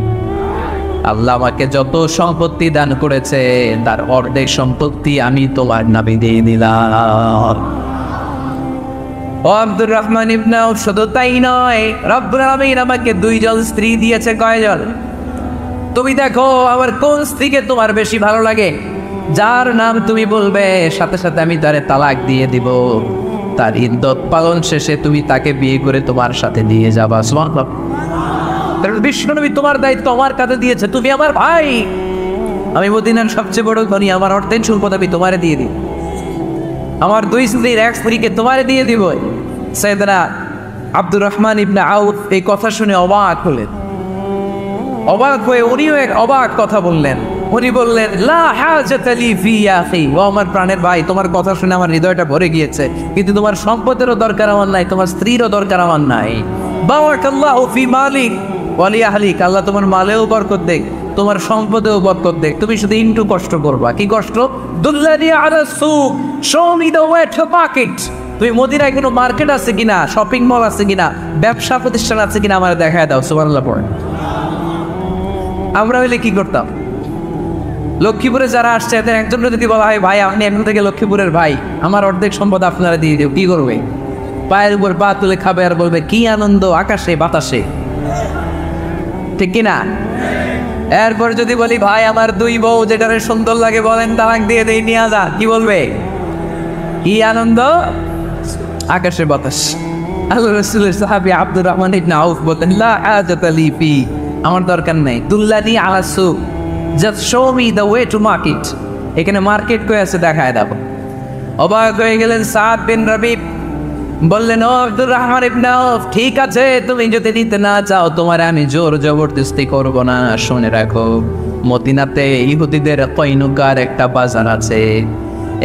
আল্লাহ আমাকে যত সম্পত্তি দান করেছে তার অর্ধেক সম্পত্তি আমি তোমার নামে দিয়ে দিলাম। ও আব্দুর রহমান ইবনে আউফ, শুধু তাই নয়, রব্বুল আলামিন আমাকে 2 জন স্ত্রী দিয়েছে। কয়জন? তুমি দেখো আমার কোন স্ত্রীকে তোমার বেশি ভালো লাগে, যার নাম তুমি বলবে সাথে সাথে আমি তারে তালাক দিয়ে দিব। তার ইদ্দত পালন শেষে তুমি তাকে বিয়ে করে তোমার সাথে নিয়ে যাবা। সুবহানাল্লাহ। বিশ্বনবী তোমার দায়িত্ব আমার কাছে দিয়েছে, তুমি আমার ভাই, আমি মদিনার সবচেয়ে বড় ধনী, আমার অর্ধেক সম্পদ আমি তোমারে দিয়ে দিই। আমার 2 স্ত্রীর এক স্ত্রীকে তোমারে দিয়ে দিব। সাইয়েদনা আব্দুর রহমান ইবনে আউফ এই কথা শুনে অবাক হলেন। অবাক হয়ে উনিও এক অবাক কথা বললেন। উনি বললেন, লা হাজাতা লি ফি ইয়া আখি, ও আমার প্রাণের ভাই, তোমার কথা শুনে আমার হৃদয়টা ভরে গিয়েছে, কিন্তু তোমার সম্পদেরও দরকার আমার নাই, তোমার স্ত্রীরও দরকার আমার নাই। বারাকাল্লাহু ফি মালিক ওয়া লি আহলিক, আল্লাহ তোমার মালেও বরকত দেখ, তোমার সম্পদেও বরকত দেখ। তুমি শুধু একটু কষ্ট করবা। কি কষ্ট? দুল্লানি আলা সুক, show me the way to market. তুমি মদিনায় কোনো মার্কেট আছে কিনা, শপিং মল আছে কিনা, ব্যবসা প্রতিষ্ঠান আছে কিনা আমার দেখায় দাও। সুবহানাল্লাহ পড়ে। আমরা হইলে কি করতাম? লক্ষ্মীপুরে যারা আসছে এদের একজন যদি বলা হয়, ভাই আপনি এখন থেকে লক্ষ্মীপুরের ভাই, আমার অর্ধেক সম্পদ আপনারা দিয়ে দেব, কি করবে? পায়ের উপর পা তুলে খাবে আর বলবে কি আনন্দ আকাশে বাতাসে, ঠিক কিনা? এরপর যদি বলি, ভাই আমার 2 বউ, যেটারে সুন্দর লাগে বলেন তালাক দিয়ে দেই, নিয়ে যা, কি বলবে? কি আনন্দ আকাশে বাতাস। আল্লাহ রাসূলের সাহাবী আব্দুর রহমান ইবনে আউফ বলেন, লা হাজাতা লি ফি, আমার দরকার নেই। দুল্লানি আলা সুক, just show me the way to market. এখানে মার্কেট কই আছে দেখায় দাও। অবাক হয়ে গেলেন সাদ বিন রবি। বললেন, ও আব্দুর রহমান ইবনে আউফ, ঠিক আছে, তুমি যদি দিতে না চাও তোমার আমি জোর জবরদস্তি করব না। শুনে রাখো, মদিনাতে ইহুদিদের কয়নুকার একটা বাজার আছে।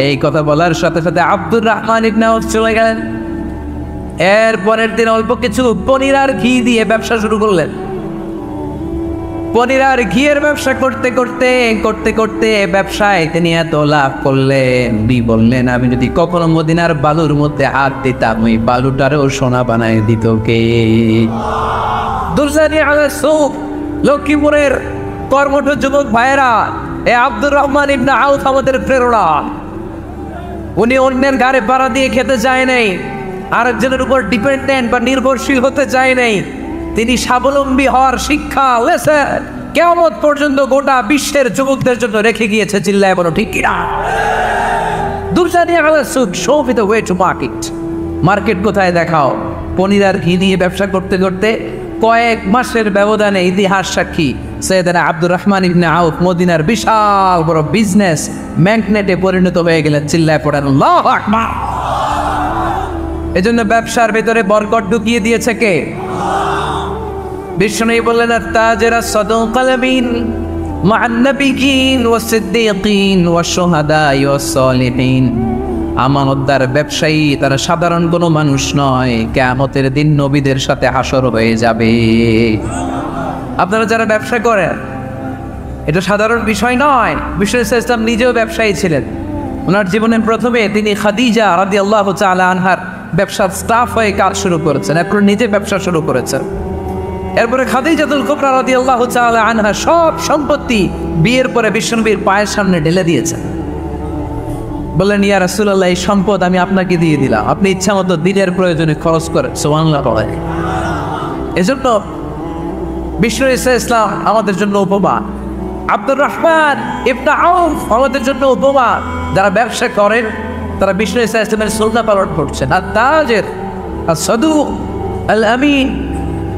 এই কথা বলার সাথে সাথে আব্দুর রহমান ইবনে আউফ চলে গেলেন। এর পরের দিন অল্প কিছু পনির আর ঘি দিয়ে ব্যবসা শুরু করলেন। পনির আর ঘিয়ের ব্যবসা করতে করতে করতে করতে ব্যবসায় তিনি এত লাভ করলেন, বললেন, আমি যদি কখনো মদিনার বালুর মধ্যে হাত দিতাম ওই বালুটারও সোনা বানায় দিত কে? দুরজানি আলা সুক, লক্ষ্মীপুরের কর্মঠ যুবক ভাইয়েরা, এ আব্দুর রহমান ইবনে আউফ আমাদের প্রেরণা। উনি অন্যের ঘাড়ে পাড়া দিয়ে খেতে চায় নাই, আরেকজনের উপর ডিপেন্ডেন্ট বা নির্ভরশীল হতে চায় নাই। তিনি স্বাবলম্বী হওয়ার শিক্ষা লেসেন কিয়ামত পর্যন্ত গোটা বিশ্বের যুবকদের জন্য রেখে গিয়েছে। চিল্লায় বলো ঠিক কিনা? দুরজানি আলা সুক, show me the way to market. Market কোথায় দেখাও। পনির আর ঘি দিয়ে ব্যবসা করতে করতে কয়েক মাসের ব্যবধানে ইতিহাস সাক্ষী সৈয়দনা আব্দুর রহমান ইবনে আউফ মদিনার বিশাল বড় বিজনেস ম্যাগনেটে পরিণত হয়ে গেলেন। চিল্লায় পড়েন আল্লাহু আকবার। এজন্য ব্যবসার ভেতরে বরকত ঢুকিয়ে দিয়েছে কে? বিষ্ণু বললেন, তাজেরা সাদুকাল আমিন মা'আন নাবিয়্যিন ওয়াস সিদ্দীকিন ওয়াস শুহাদা ওয়াস সালিহিন। আমানতদার ব্যবসায়ী তারা সাধারণ কোনো মানুষ নয়, কিয়ামতের দিন নবীদের সাথে হাসর হয়ে যাবে। আপনারা যারা ব্যবসা করেন, এটা সাধারণ বিষয় নয়। বিষ্ণু ইসলাম নিজেও ব্যবসায়ী ছিলেন। ওনার জীবনের প্রথমে তিনি খাদিজা রাদিয়াল্লাহু তাআলা আনহার ব্যবসার স্টাফ হয়ে কাজ শুরু করেছেন, এরপর নিজে ব্যবসা শুরু করেছেন। এরপরে খাদিজাতুল কুবরা রাদিয়াল্লাহু তাআলা আনহা সব সম্পত্তি বিয়ের পরে বিশ্বনবীর পায়ের সামনে ঢেলে দিয়েছেন। বললেন, ইয়া রাসূলুল্লাহ, এই সম্পদ আমি আপনাকে দিয়ে দিলাম, আপনি ইচ্ছা মতো দিনের প্রয়োজনে খরচ করেন। সুবহানাল্লাহ। এজন্য বিষ্ণু ইসলাম আমাদের জন্য উপমা, আব্দুর রহমান ইবনে আউফ আমাদের জন্য উপমা। যারা ব্যবসা করেন তারা বিষ্ণু ইসলামের সুন্নাহ পালন করছেন। আর তাজের আর সাদুক আল আমিন,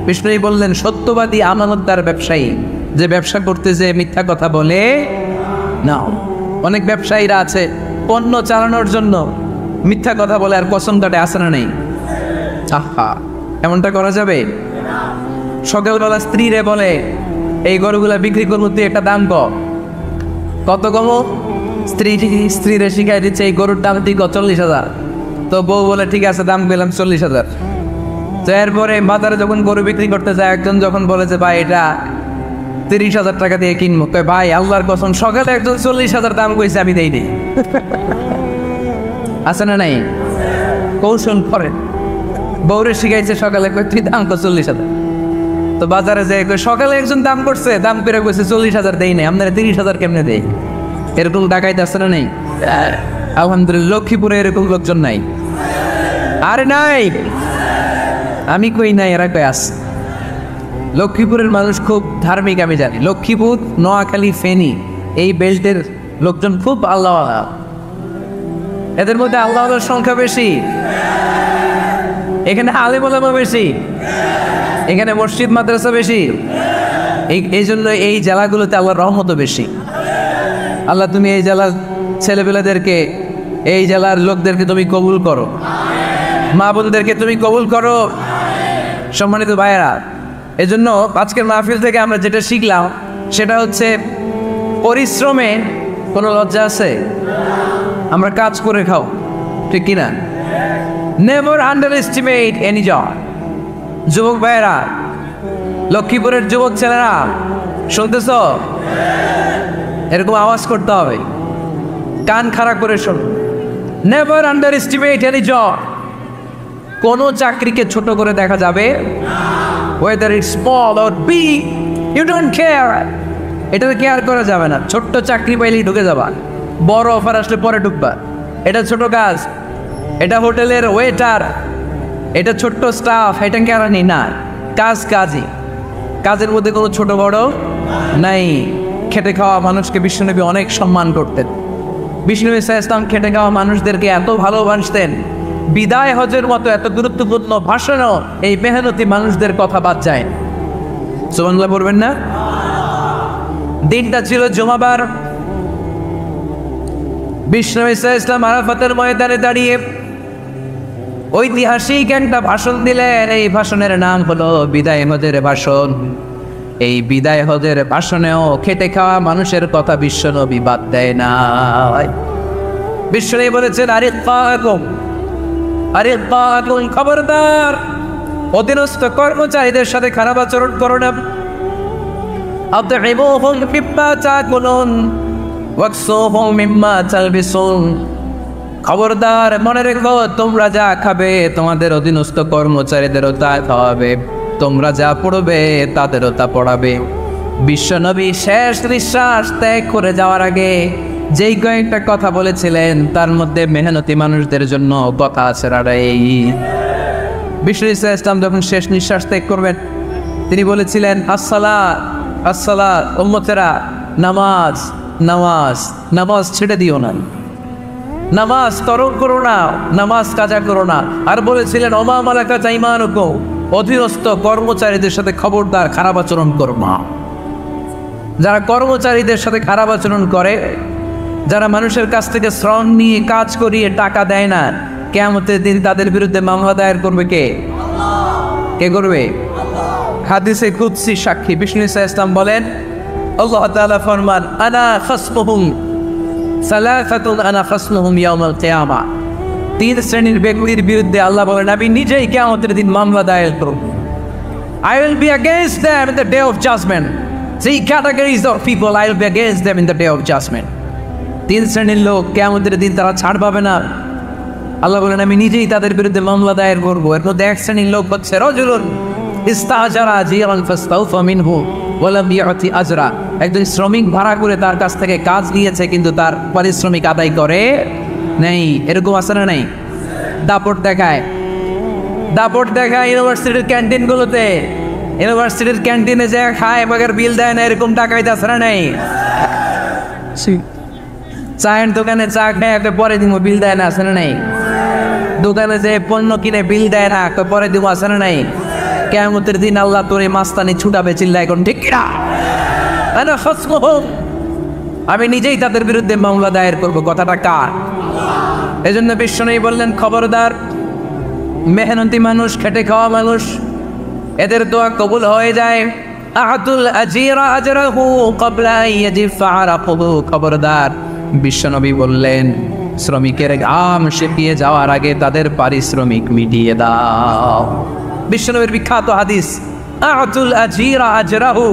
বিষ্ণু বললেন সত্যবাদী আমানতদার ব্যবসায়ী, যে ব্যবসা করতে যে মিথ্যা কথা বলে না। অনেক ব্যবসায়ীরা আছে পণ্য চালানোর জন্য মিথ্যা কথা বলে আর কসম কাটে, আসে না নেই? আহা, এমনটা করা যাবে? সকালবেলা স্ত্রীরে বলে, এই গরুগুলা বিক্রি করবো, তুই একটা দাম কত কমো? স্ত্রীরে শিখাই দিচ্ছে এই গরুর দাম তুই 40,000। তো বউ বলে, ঠিক আছে, দাম পেলাম 40,000। তো এরপরে বাজারে যখন গরু বিক্রি করতে যায়, একজন যখন বলে যে ভাই এটা 30,000 টাকা দিয়ে কিনবো, ভাই আল্লাহর কসম সকালে একজন 40,000 দাম কইছে, আমি দেই নি। আছে না নাই? কৌশল করেন। বউরে শিখাইছে সকালে, তুই দাম কর 40,000। তো বাজারে যে সকালে একজন দাম করছে, দাম করে কইছে 40,000 দেই নাই, আপনারা 30,000 কেমনে দেই? এরকম ডাকাইত আছে না নেই? আলহামদুলিল্লাহ, লক্ষ্মীপুরে এরকম লোকজন নাই। আরে নাই, আমি কই নাই, এরা কই আছে। লক্ষ্মীপুরের মানুষ খুব ধার্মিক, আমি জানি। লক্ষ্মীপুর, নোয়াখালী, ফেনী এই বেল্টের লোকজন খুব আল্লাহওয়ালা। এদের মধ্যে আল্লাহওয়ালার সংখ্যা বেশি, এখানে আলেম ওলামা বেশি, এখানে মসজিদ মাদ্রাসা বেশি। এই জন্য এই জেলাগুলোতে আল্লাহর রহমতও বেশি। আল্লাহ, তুমি এই জেলার ছেলেপেলেদেরকে, এই জেলার লোকদেরকে তুমি কবুল করো, মা বোনদেরকে তুমি কবুল করো। সম্মানিত ভাইয়েরা, এজন্য আজকের মাহফিল থেকে আমরা যেটা শিখলাম সেটা হচ্ছে পরিশ্রমে কোনো লজ্জা আছে? আমরা কাজ করে খাও, ঠিক কিনা? Never under estimate any job. যুবক ভাইয়েরা, লক্ষ্মীপুরের যুবক ছেলেরা, শুনতেছ? এরকম আওয়াজ করতে হবে, কান খাড়া করে শোন। Never under estimate any job. কোনো চাকরিকে ছোট করে দেখা যাবে, whether it's small or big, you don't care. এটাতে কেয়ার করা যাবে না। ছোট্ট চাকরি পাইলেই ঢুকে যাবা, বড় অফার আসলে পরে ঢুকবা। এটা ছোট কাজ, এটা হোটেলের ওয়েটার, এটা ছোট্ট স্টাফ, এটা কেরানি না। কাজ কাজই, কাজের মধ্যে কোনো ছোট বড় নাই। খেটে খাওয়া মানুষকে বিশ্বনবী অনেক সম্মান করতেন। বিষ্ণু ইসলাম খেটে খাওয়া মানুষদেরকে এত ভালোবাসতেন, বিদায় হজের মতো এত গুরুত্বপূর্ণ ভাষণও এই মেহনতি মানুষদের কথা বাদ যায়। সুবহানাল্লাহ বলবেন না? দিনটা ছিল জুমাবার। বিষ্ণু ইসলাম আরাফাতের ময়দানে দাঁড়িয়ে ঐতিহাসিক একটা ভাষণ দিলেন। এই ভাষণের নাম হলো বিদায় হজের ভাষণ। এই বিদায় হজের ভাষণেও খেটে খাওয়া মানুষের কথা বিশ্বনবী বাদ দেয় না। বিশ্বনবী বলেছেন, আরে খবরদার, অধীনস্থ কর্মচারীদের সাথে খারাপ আচরণ করো না। আতইমুহুম মিম্মা তাকুলুন ওয়াকসুহুম মিম্মা তালবিসুন। খবরদার, মনে রেখো, তোমরা যা খাবে তোমাদের অধীনস্থ কর্মচারীদেরও তা খাওয়াবে, তোমরা যা পড়বে তাদেরও তা পড়াবে। বিশ্বনবী শেষ নিঃশ্বাস ত্যাগ করে যাওয়ার আগে যেই কয়েকটা কথা বলেছিলেন তার মধ্যে মেহনতি মানুষদের জন্য কথা আছে। বিশ্ব ইসলাম যখন শেষ নিঃশ্বাস ত্যাগ করবেন তিনি বলেছিলেন, আসসালাত উম্মতেরা, নামাজ নামাজ নামাজ ছেড়ে দিও না, নামাজ তরক করো না, নামাজ কাজা করো না। আর বলেছিলেন, ওমা মালাকাত আইমানুকুম, অধীনস্থ কর্মচারীদের সাথে খবরদার খারাপ আচরণ করো না। যারা কর্মচারীদের সাথে খারাপ আচরণ করে, যারা মানুষের কাছ থেকে শ্রম নিয়ে কাজ করিয়ে টাকা দেয় না, কিয়ামতের দিন তাদের বিরুদ্ধে মামলা দায়ের করবে কে? কে করবে? হাদিসে কুদসি সাক্ষী বিষ্ণু ইসলাম বলেন, আল্লাহ তাআলা ফরমান, আনা খাসমুহুম সালাসাতুন আনা খাসমুহুম ইয়াউমাল কিয়ামা। তিন শ্রেণীর ব্যক্তির বিরুদ্ধে আল্লাহ বলেন, আমি নিজেই কিয়ামতের দিন মামলা দায়ের করব। I will be against them in the day of judgment. Three categories of people, I will be against them in the day of judgment. তিন শ্রেণীর লোক কিয়ামতের দিন তারা ছাড় পাবে না। আল্লাহ বলেন, আমি নিজেই তাদের বিরুদ্ধে মামলা দায়ের করব। এর মধ্যে এক শ্রেণীর লোক হচ্ছে রাজুলুন ইস্তাজারা জিরান ফাস্তাওফা মিনহু ওয়া লাম ইয়াতি আজরা। একজন শ্রমিক ভাড়া করে তার কাছ থেকে কাজ নিয়েছে কিন্তু তার পারিশ্রমিক আদায় করে নেই। এরকম আছে না নাই? দাপট দেখায় ইউনিভার্সিটির ক্যান্টিনগুলোতে। ইউনিভার্সিটির ক্যান্টিনে যে খায় মগর বিল দেয় না, এরকম টাকাইতে আছে না নাই? চায়ের দোকানে চা খায় পরে দিব, বিল দেয় না, আছে না নাই? দোকানে যে পণ্য কিনে বিল দেয় না, পরে দিব, আছে না নাই? কিয়ামতের দিন আল্লাহ তোরে মাস্তানি ছুটাবে, চিল্লা এখন ঠিক কিনা? আমি নিজেই তাদের বিরুদ্ধে মামলা দায়ের করব। কথাটা কার? এজন্য বিশ্বনবী বললেন, খবরদার, মেহনতি মানুষ, খেটে খাওয়া মানুষ, এদের দোয়া কবুল হয়ে যায়। আতুল আজিরা আজরাহু ক্বাবলা ইয়াজিফা আরাকুহু। খবরদার, বিশ্বনবী বললেন, শ্রমিকের ঘাম শুকিয়ে যাওয়ার আগে তাদের পারিশ্রমিক মিটিয়ে দাও। বিশ্বনবীর বিখ্যাত হাদিস, আতুল আজিরা আজরাহু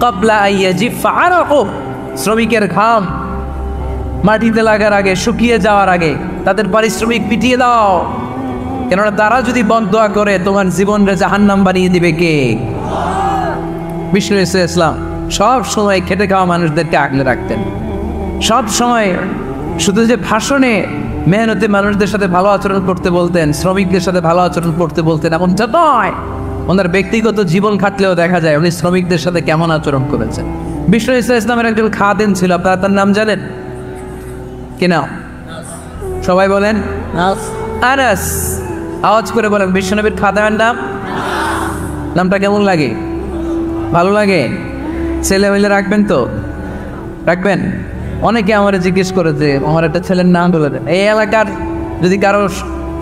ক্বাবলা ইয়াজিফা আরাকুহু। শ্রমিকের ঘাম মাটিতে লাগার আগে, শুকিয়ে যাওয়ার আগে তাদের পারিশ্রমিক মিটিয়ে দাও। কেননা তারা যদি বদদোয়া করে তোমার জীবনরে জাহান্নাম বানিয়ে দিবে কে? বিষ্ণু ইসলাম সব সময় খেটে খাওয়া মানুষদেরকে আগলে রাখতেন। সব সময় শুধু যে ভাষণে মেহনতি মানুষদের সাথে ভালো আচরণ করতে বলতেন, শ্রমিকদের সাথে ভালো আচরণ করতে বলতেন, এমনটা নয়। ওনার ব্যক্তিগত জীবন খাটলেও দেখা যায় উনি শ্রমিকদের সাথে কেমন আচরণ করেছেন। বিষ্ণু ইসলামের একজন খাদেম ছিল, আপনারা তার নাম জানেন কি না? সবাই বলেন আনাস। আওয়াজ করে বলেন, বিশ্বনবীর খাদেমের নাম। নামটা কেমন লাগে? ভালো লাগে? ছেলে হইলে রাখবেন তো? রাখবেন? অনেকে আমার জিজ্ঞেস করেছে, আমার একটা ছেলের নাম বলে দেন। এই এলাকার যদি কারো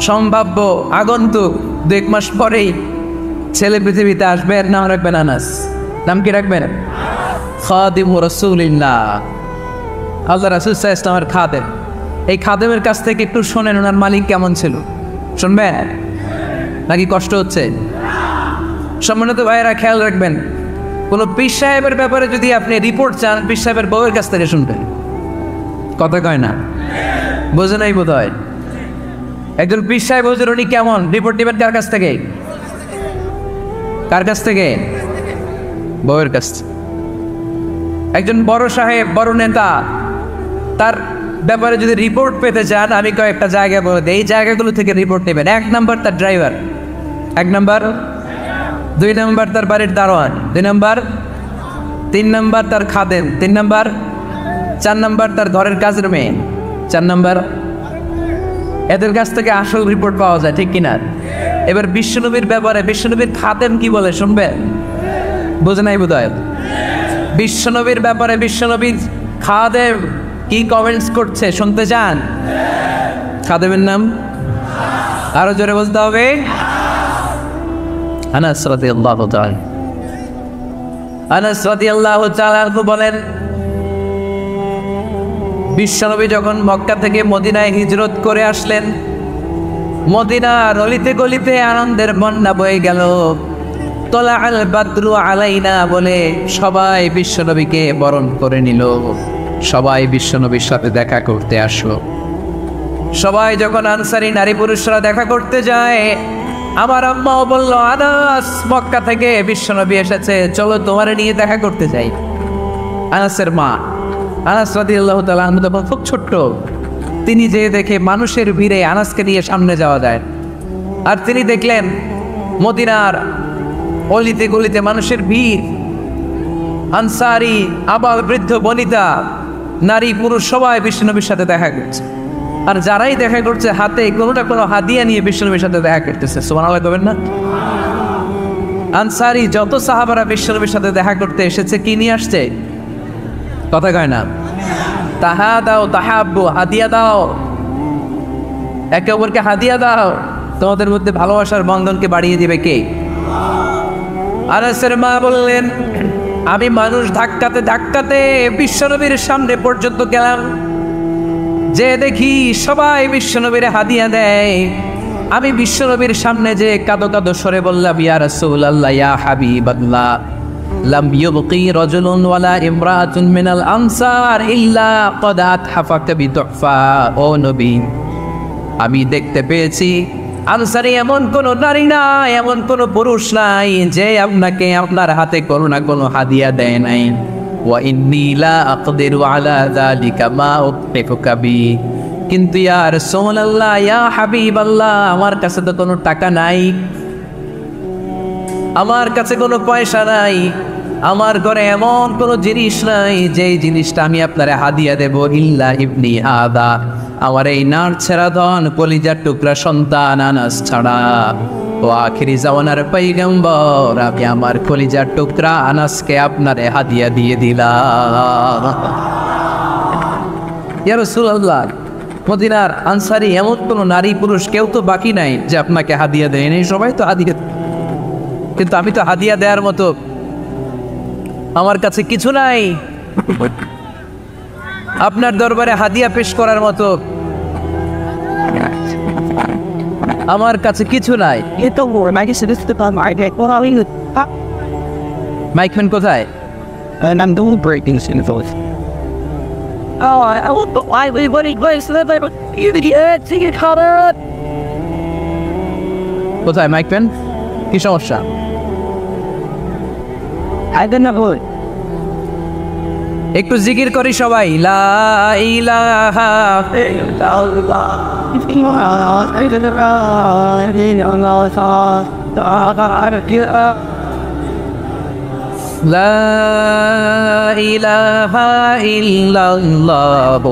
সম্ভাব্য আগন্তুক 2 মাস পরেই ছেলে পৃথিবীতে আসবে, এর নাম রাখবেন আনাস। নাম কি রাখবেন? খাদিম রাসূলিল্লাহ, আল্লাহ রাসূল সাল্লাল্লাহু আলাইহি ওয়াসাল্লামের খাদেম। এই খাদেমের কাছ থেকে একটু শোনেন ওনার মালিক কেমন ছিল। শুনবেন নাকি কষ্ট হচ্ছে? সম্মানিত ভাইয়েরা, খেয়াল রাখবেন, কোনো পীর সাহেবের ব্যাপারে যদি আপনি রিপোর্ট চান, পীর সাহেবের বউয়ের কাছ থেকে শুনবেন। কথা কয় না? বোঝে নাই বোধ হয়। একজন পীর সাহেব হুজুর উনি কেমন, রিপোর্ট নেবেন কার কাছ থেকে? কার কাছ থেকে? বউয়ের কাছ থেকে। একজন বড় সাহেব, বড় নেতা, তার ব্যাপারে যদি রিপোর্ট পেতে চান, আমি কয়েকটা জায়গা বলে দিই, এই জায়গাগুলো থেকে রিপোর্ট নেবেন। 1 নম্বর তার ড্রাইভার, 1 নম্বর। 2 নম্বর তার বাড়ির দারোয়ান, 2 নম্বর। 3 নম্বর তার খাদেম, 3 নম্বর। 4 নম্বর তার ঘরের কাজের মেয়ে, 4 নম্বর। এদের কাছ থেকে আসল রিপোর্ট পাওয়া যায়, ঠিক কিনা? এবার বিশ্বনবীর ব্যাপারে বিশ্বনবীর খাদেম কি বলে শুনবেন? বোঝে নাই বোধ হয়। বিশ্বনবীর ব্যাপারে বিশ্বনবীর খাদেম কি কমেন্টস করছে শুনতে চান? খাদেমের নাম আরো জোরে বলতে হবে। আনাস রাদিয়াল্লাহু তাআলা বলেন, বিশ্বনবী যখন মক্কা থেকে মদিনায় হিজরত করে আসলেন, মদিনার অলিতে গলিতে আনন্দের বন্যা বয়ে গেল। তোলা আল বাদরু আলাইনা বলে সবাই বিশ্বনবীকে বরণ করে নিল, সবাই বিশ্বনবীর সাথে দেখা করতে আসলো। সবাই যখন আনসারী নারী পুরুষরা দেখা করতে যায়, আমার আম্মাও বলল, আনাস, মক্কা থেকে বিশ্বনবী এসেছে, চলো তোমারে নিয়ে দেখা করতে যাই। আনাসের মা আনাস রাদিয়াল্লাহু তাআলা আনহু তখন খুব ছোট্ট, তিনি যে দেখে মানুষের ভিড়ে আনাসকে নিয়ে সামনে যাওয়া যায়, আর তিনি দেখলেন মদিনার অলিতে গলিতে মানুষের ভিড়, আনসারী, আবাল বৃদ্ধ বনিতা, নারী পুরুষ সবাই বিশ্বনবীর সাথে দেখা করছে। আর যারাই দেখা করছে হাতে কোনো না কোনো হাদিয়া নিয়ে বিশ্বনবীর সাথে দেখা করতেছে। সুবহানাল্লাহ করবেন না? আনসারী যত সাহাবারা বিশ্বনবীর সাথে দেখা করতে এসেছে, কি নিয়ে আসছে? কথা কয় না, তাহা দাও, তাহাব্বু, হাদিয়া দাও, একে অপরকে হাদিয়া দাও। তোমাদের মধ্যে ভালোবাসার বন্ধনকে বাড়িয়ে দিবে কে? আনাসের মা বললেন, আমি মানুষ ধাক্কাতে ধাক্কাতে বিশ্বনবীর সামনে পর্যন্ত গেলাম, যে দেখি সবাই বিশ্বনবীর হাদিয়া দেয়। আমি বিশ্বনবীর সামনে যে কাঁদো কাঁদো সরে বললাম, ইয়া রাসূলুল্লাহ, ইয়া হাবিবাল্লাহ, লাম ইউবকি রাজুলুন ওয়ালা ইমরাতুন মিনাল আনসার ইল্লা ক্বাদ আতহাফাকা বিতুহফা। ও নবী, আমি দেখতে পেয়েছি আনসারী এমন কোন নারী নাই, এমন কোন পুরুষ নাই যে আপনাকে আপনার হাতে কোনো না কোনো হাদিয়া দেয় নাই। ওয়া ইন্নী লা আকদিরু আলা যালিকা মা উকফিকুকা বি। কিন্তু ইয়া রাসূলুল্লাহ, ইয়া হাবিবাল্লাহ, আমার কাছে তো কোনো টাকা নাই, আমার কাছে কোনো পয়সা নাই, আমার ঘরে এমন কোনো জিনিস নাই যেই জিনিসটা আমি আপনারে হাদিয়া দেব, ইল্লা ইবনি হাদা, আমার এই নার ছেড়া ধন কলিজার টুকরা সন্তান আনাস ছাড়া। ও আখিরি জামানার পয়গম্বর, আমি আমার কলিজার টুকরা আনাসকে আপনারে হাদিয়া দিয়ে দিলাম। ইয়া রাসূলুল্লাহ, মদিনার আনসারী এমন কোনো নারী পুরুষ কেউ তো বাকি নাই যে আপনাকে হাদিয়া দেয়নি, সবাই তো হাদিয়া, কিন্তু আমি তো হাদিয়া দেওয়ার মতো আমার কাছে কিছু নাই, আপনার দরবারে হাদিয়া পেশ করার মতো আমার কাছে কিছু নাই। মাইকম্যান কোথায়? কোথায় মাইকম্যান? কি সমস্যা? একটু জিকির করি সবাই, লা ইলাহা লা ইলাহা ইল্লাল্লাহ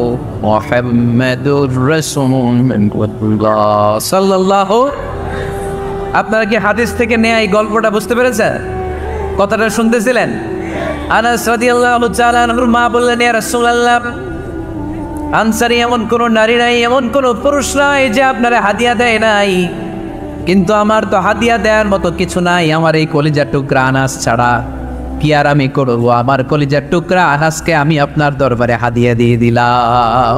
মুহাম্মাদুর রাসূলুল্লাহ সাল্লাল্লাহু। আপনারা কি হাদিস থেকে নেয়া এই গল্পটা বুঝতে পেরেছেন? কথাটা শুনতেছিলেন? আনাস রাদিয়াল্লাহু তাআলা আনহুর মা বললেন, ইয়া রাসূলুল্লাহ, আনসারী এমন কোন নারী নাই, এমন কোন পুরুষ নাই যে আপনারা হাদিয়া দেয় নাই, কিন্তু আমার তো হাদিয়া দেওয়ার মতো কিছু নাই আমার এই কলিজার টুকরা আনাস ছাড়া। কি আর আমি করবো? আমার কলিজার টুকরা আনাসকে আমি আপনার দরবারে হাদিয়া দিয়ে দিলাম।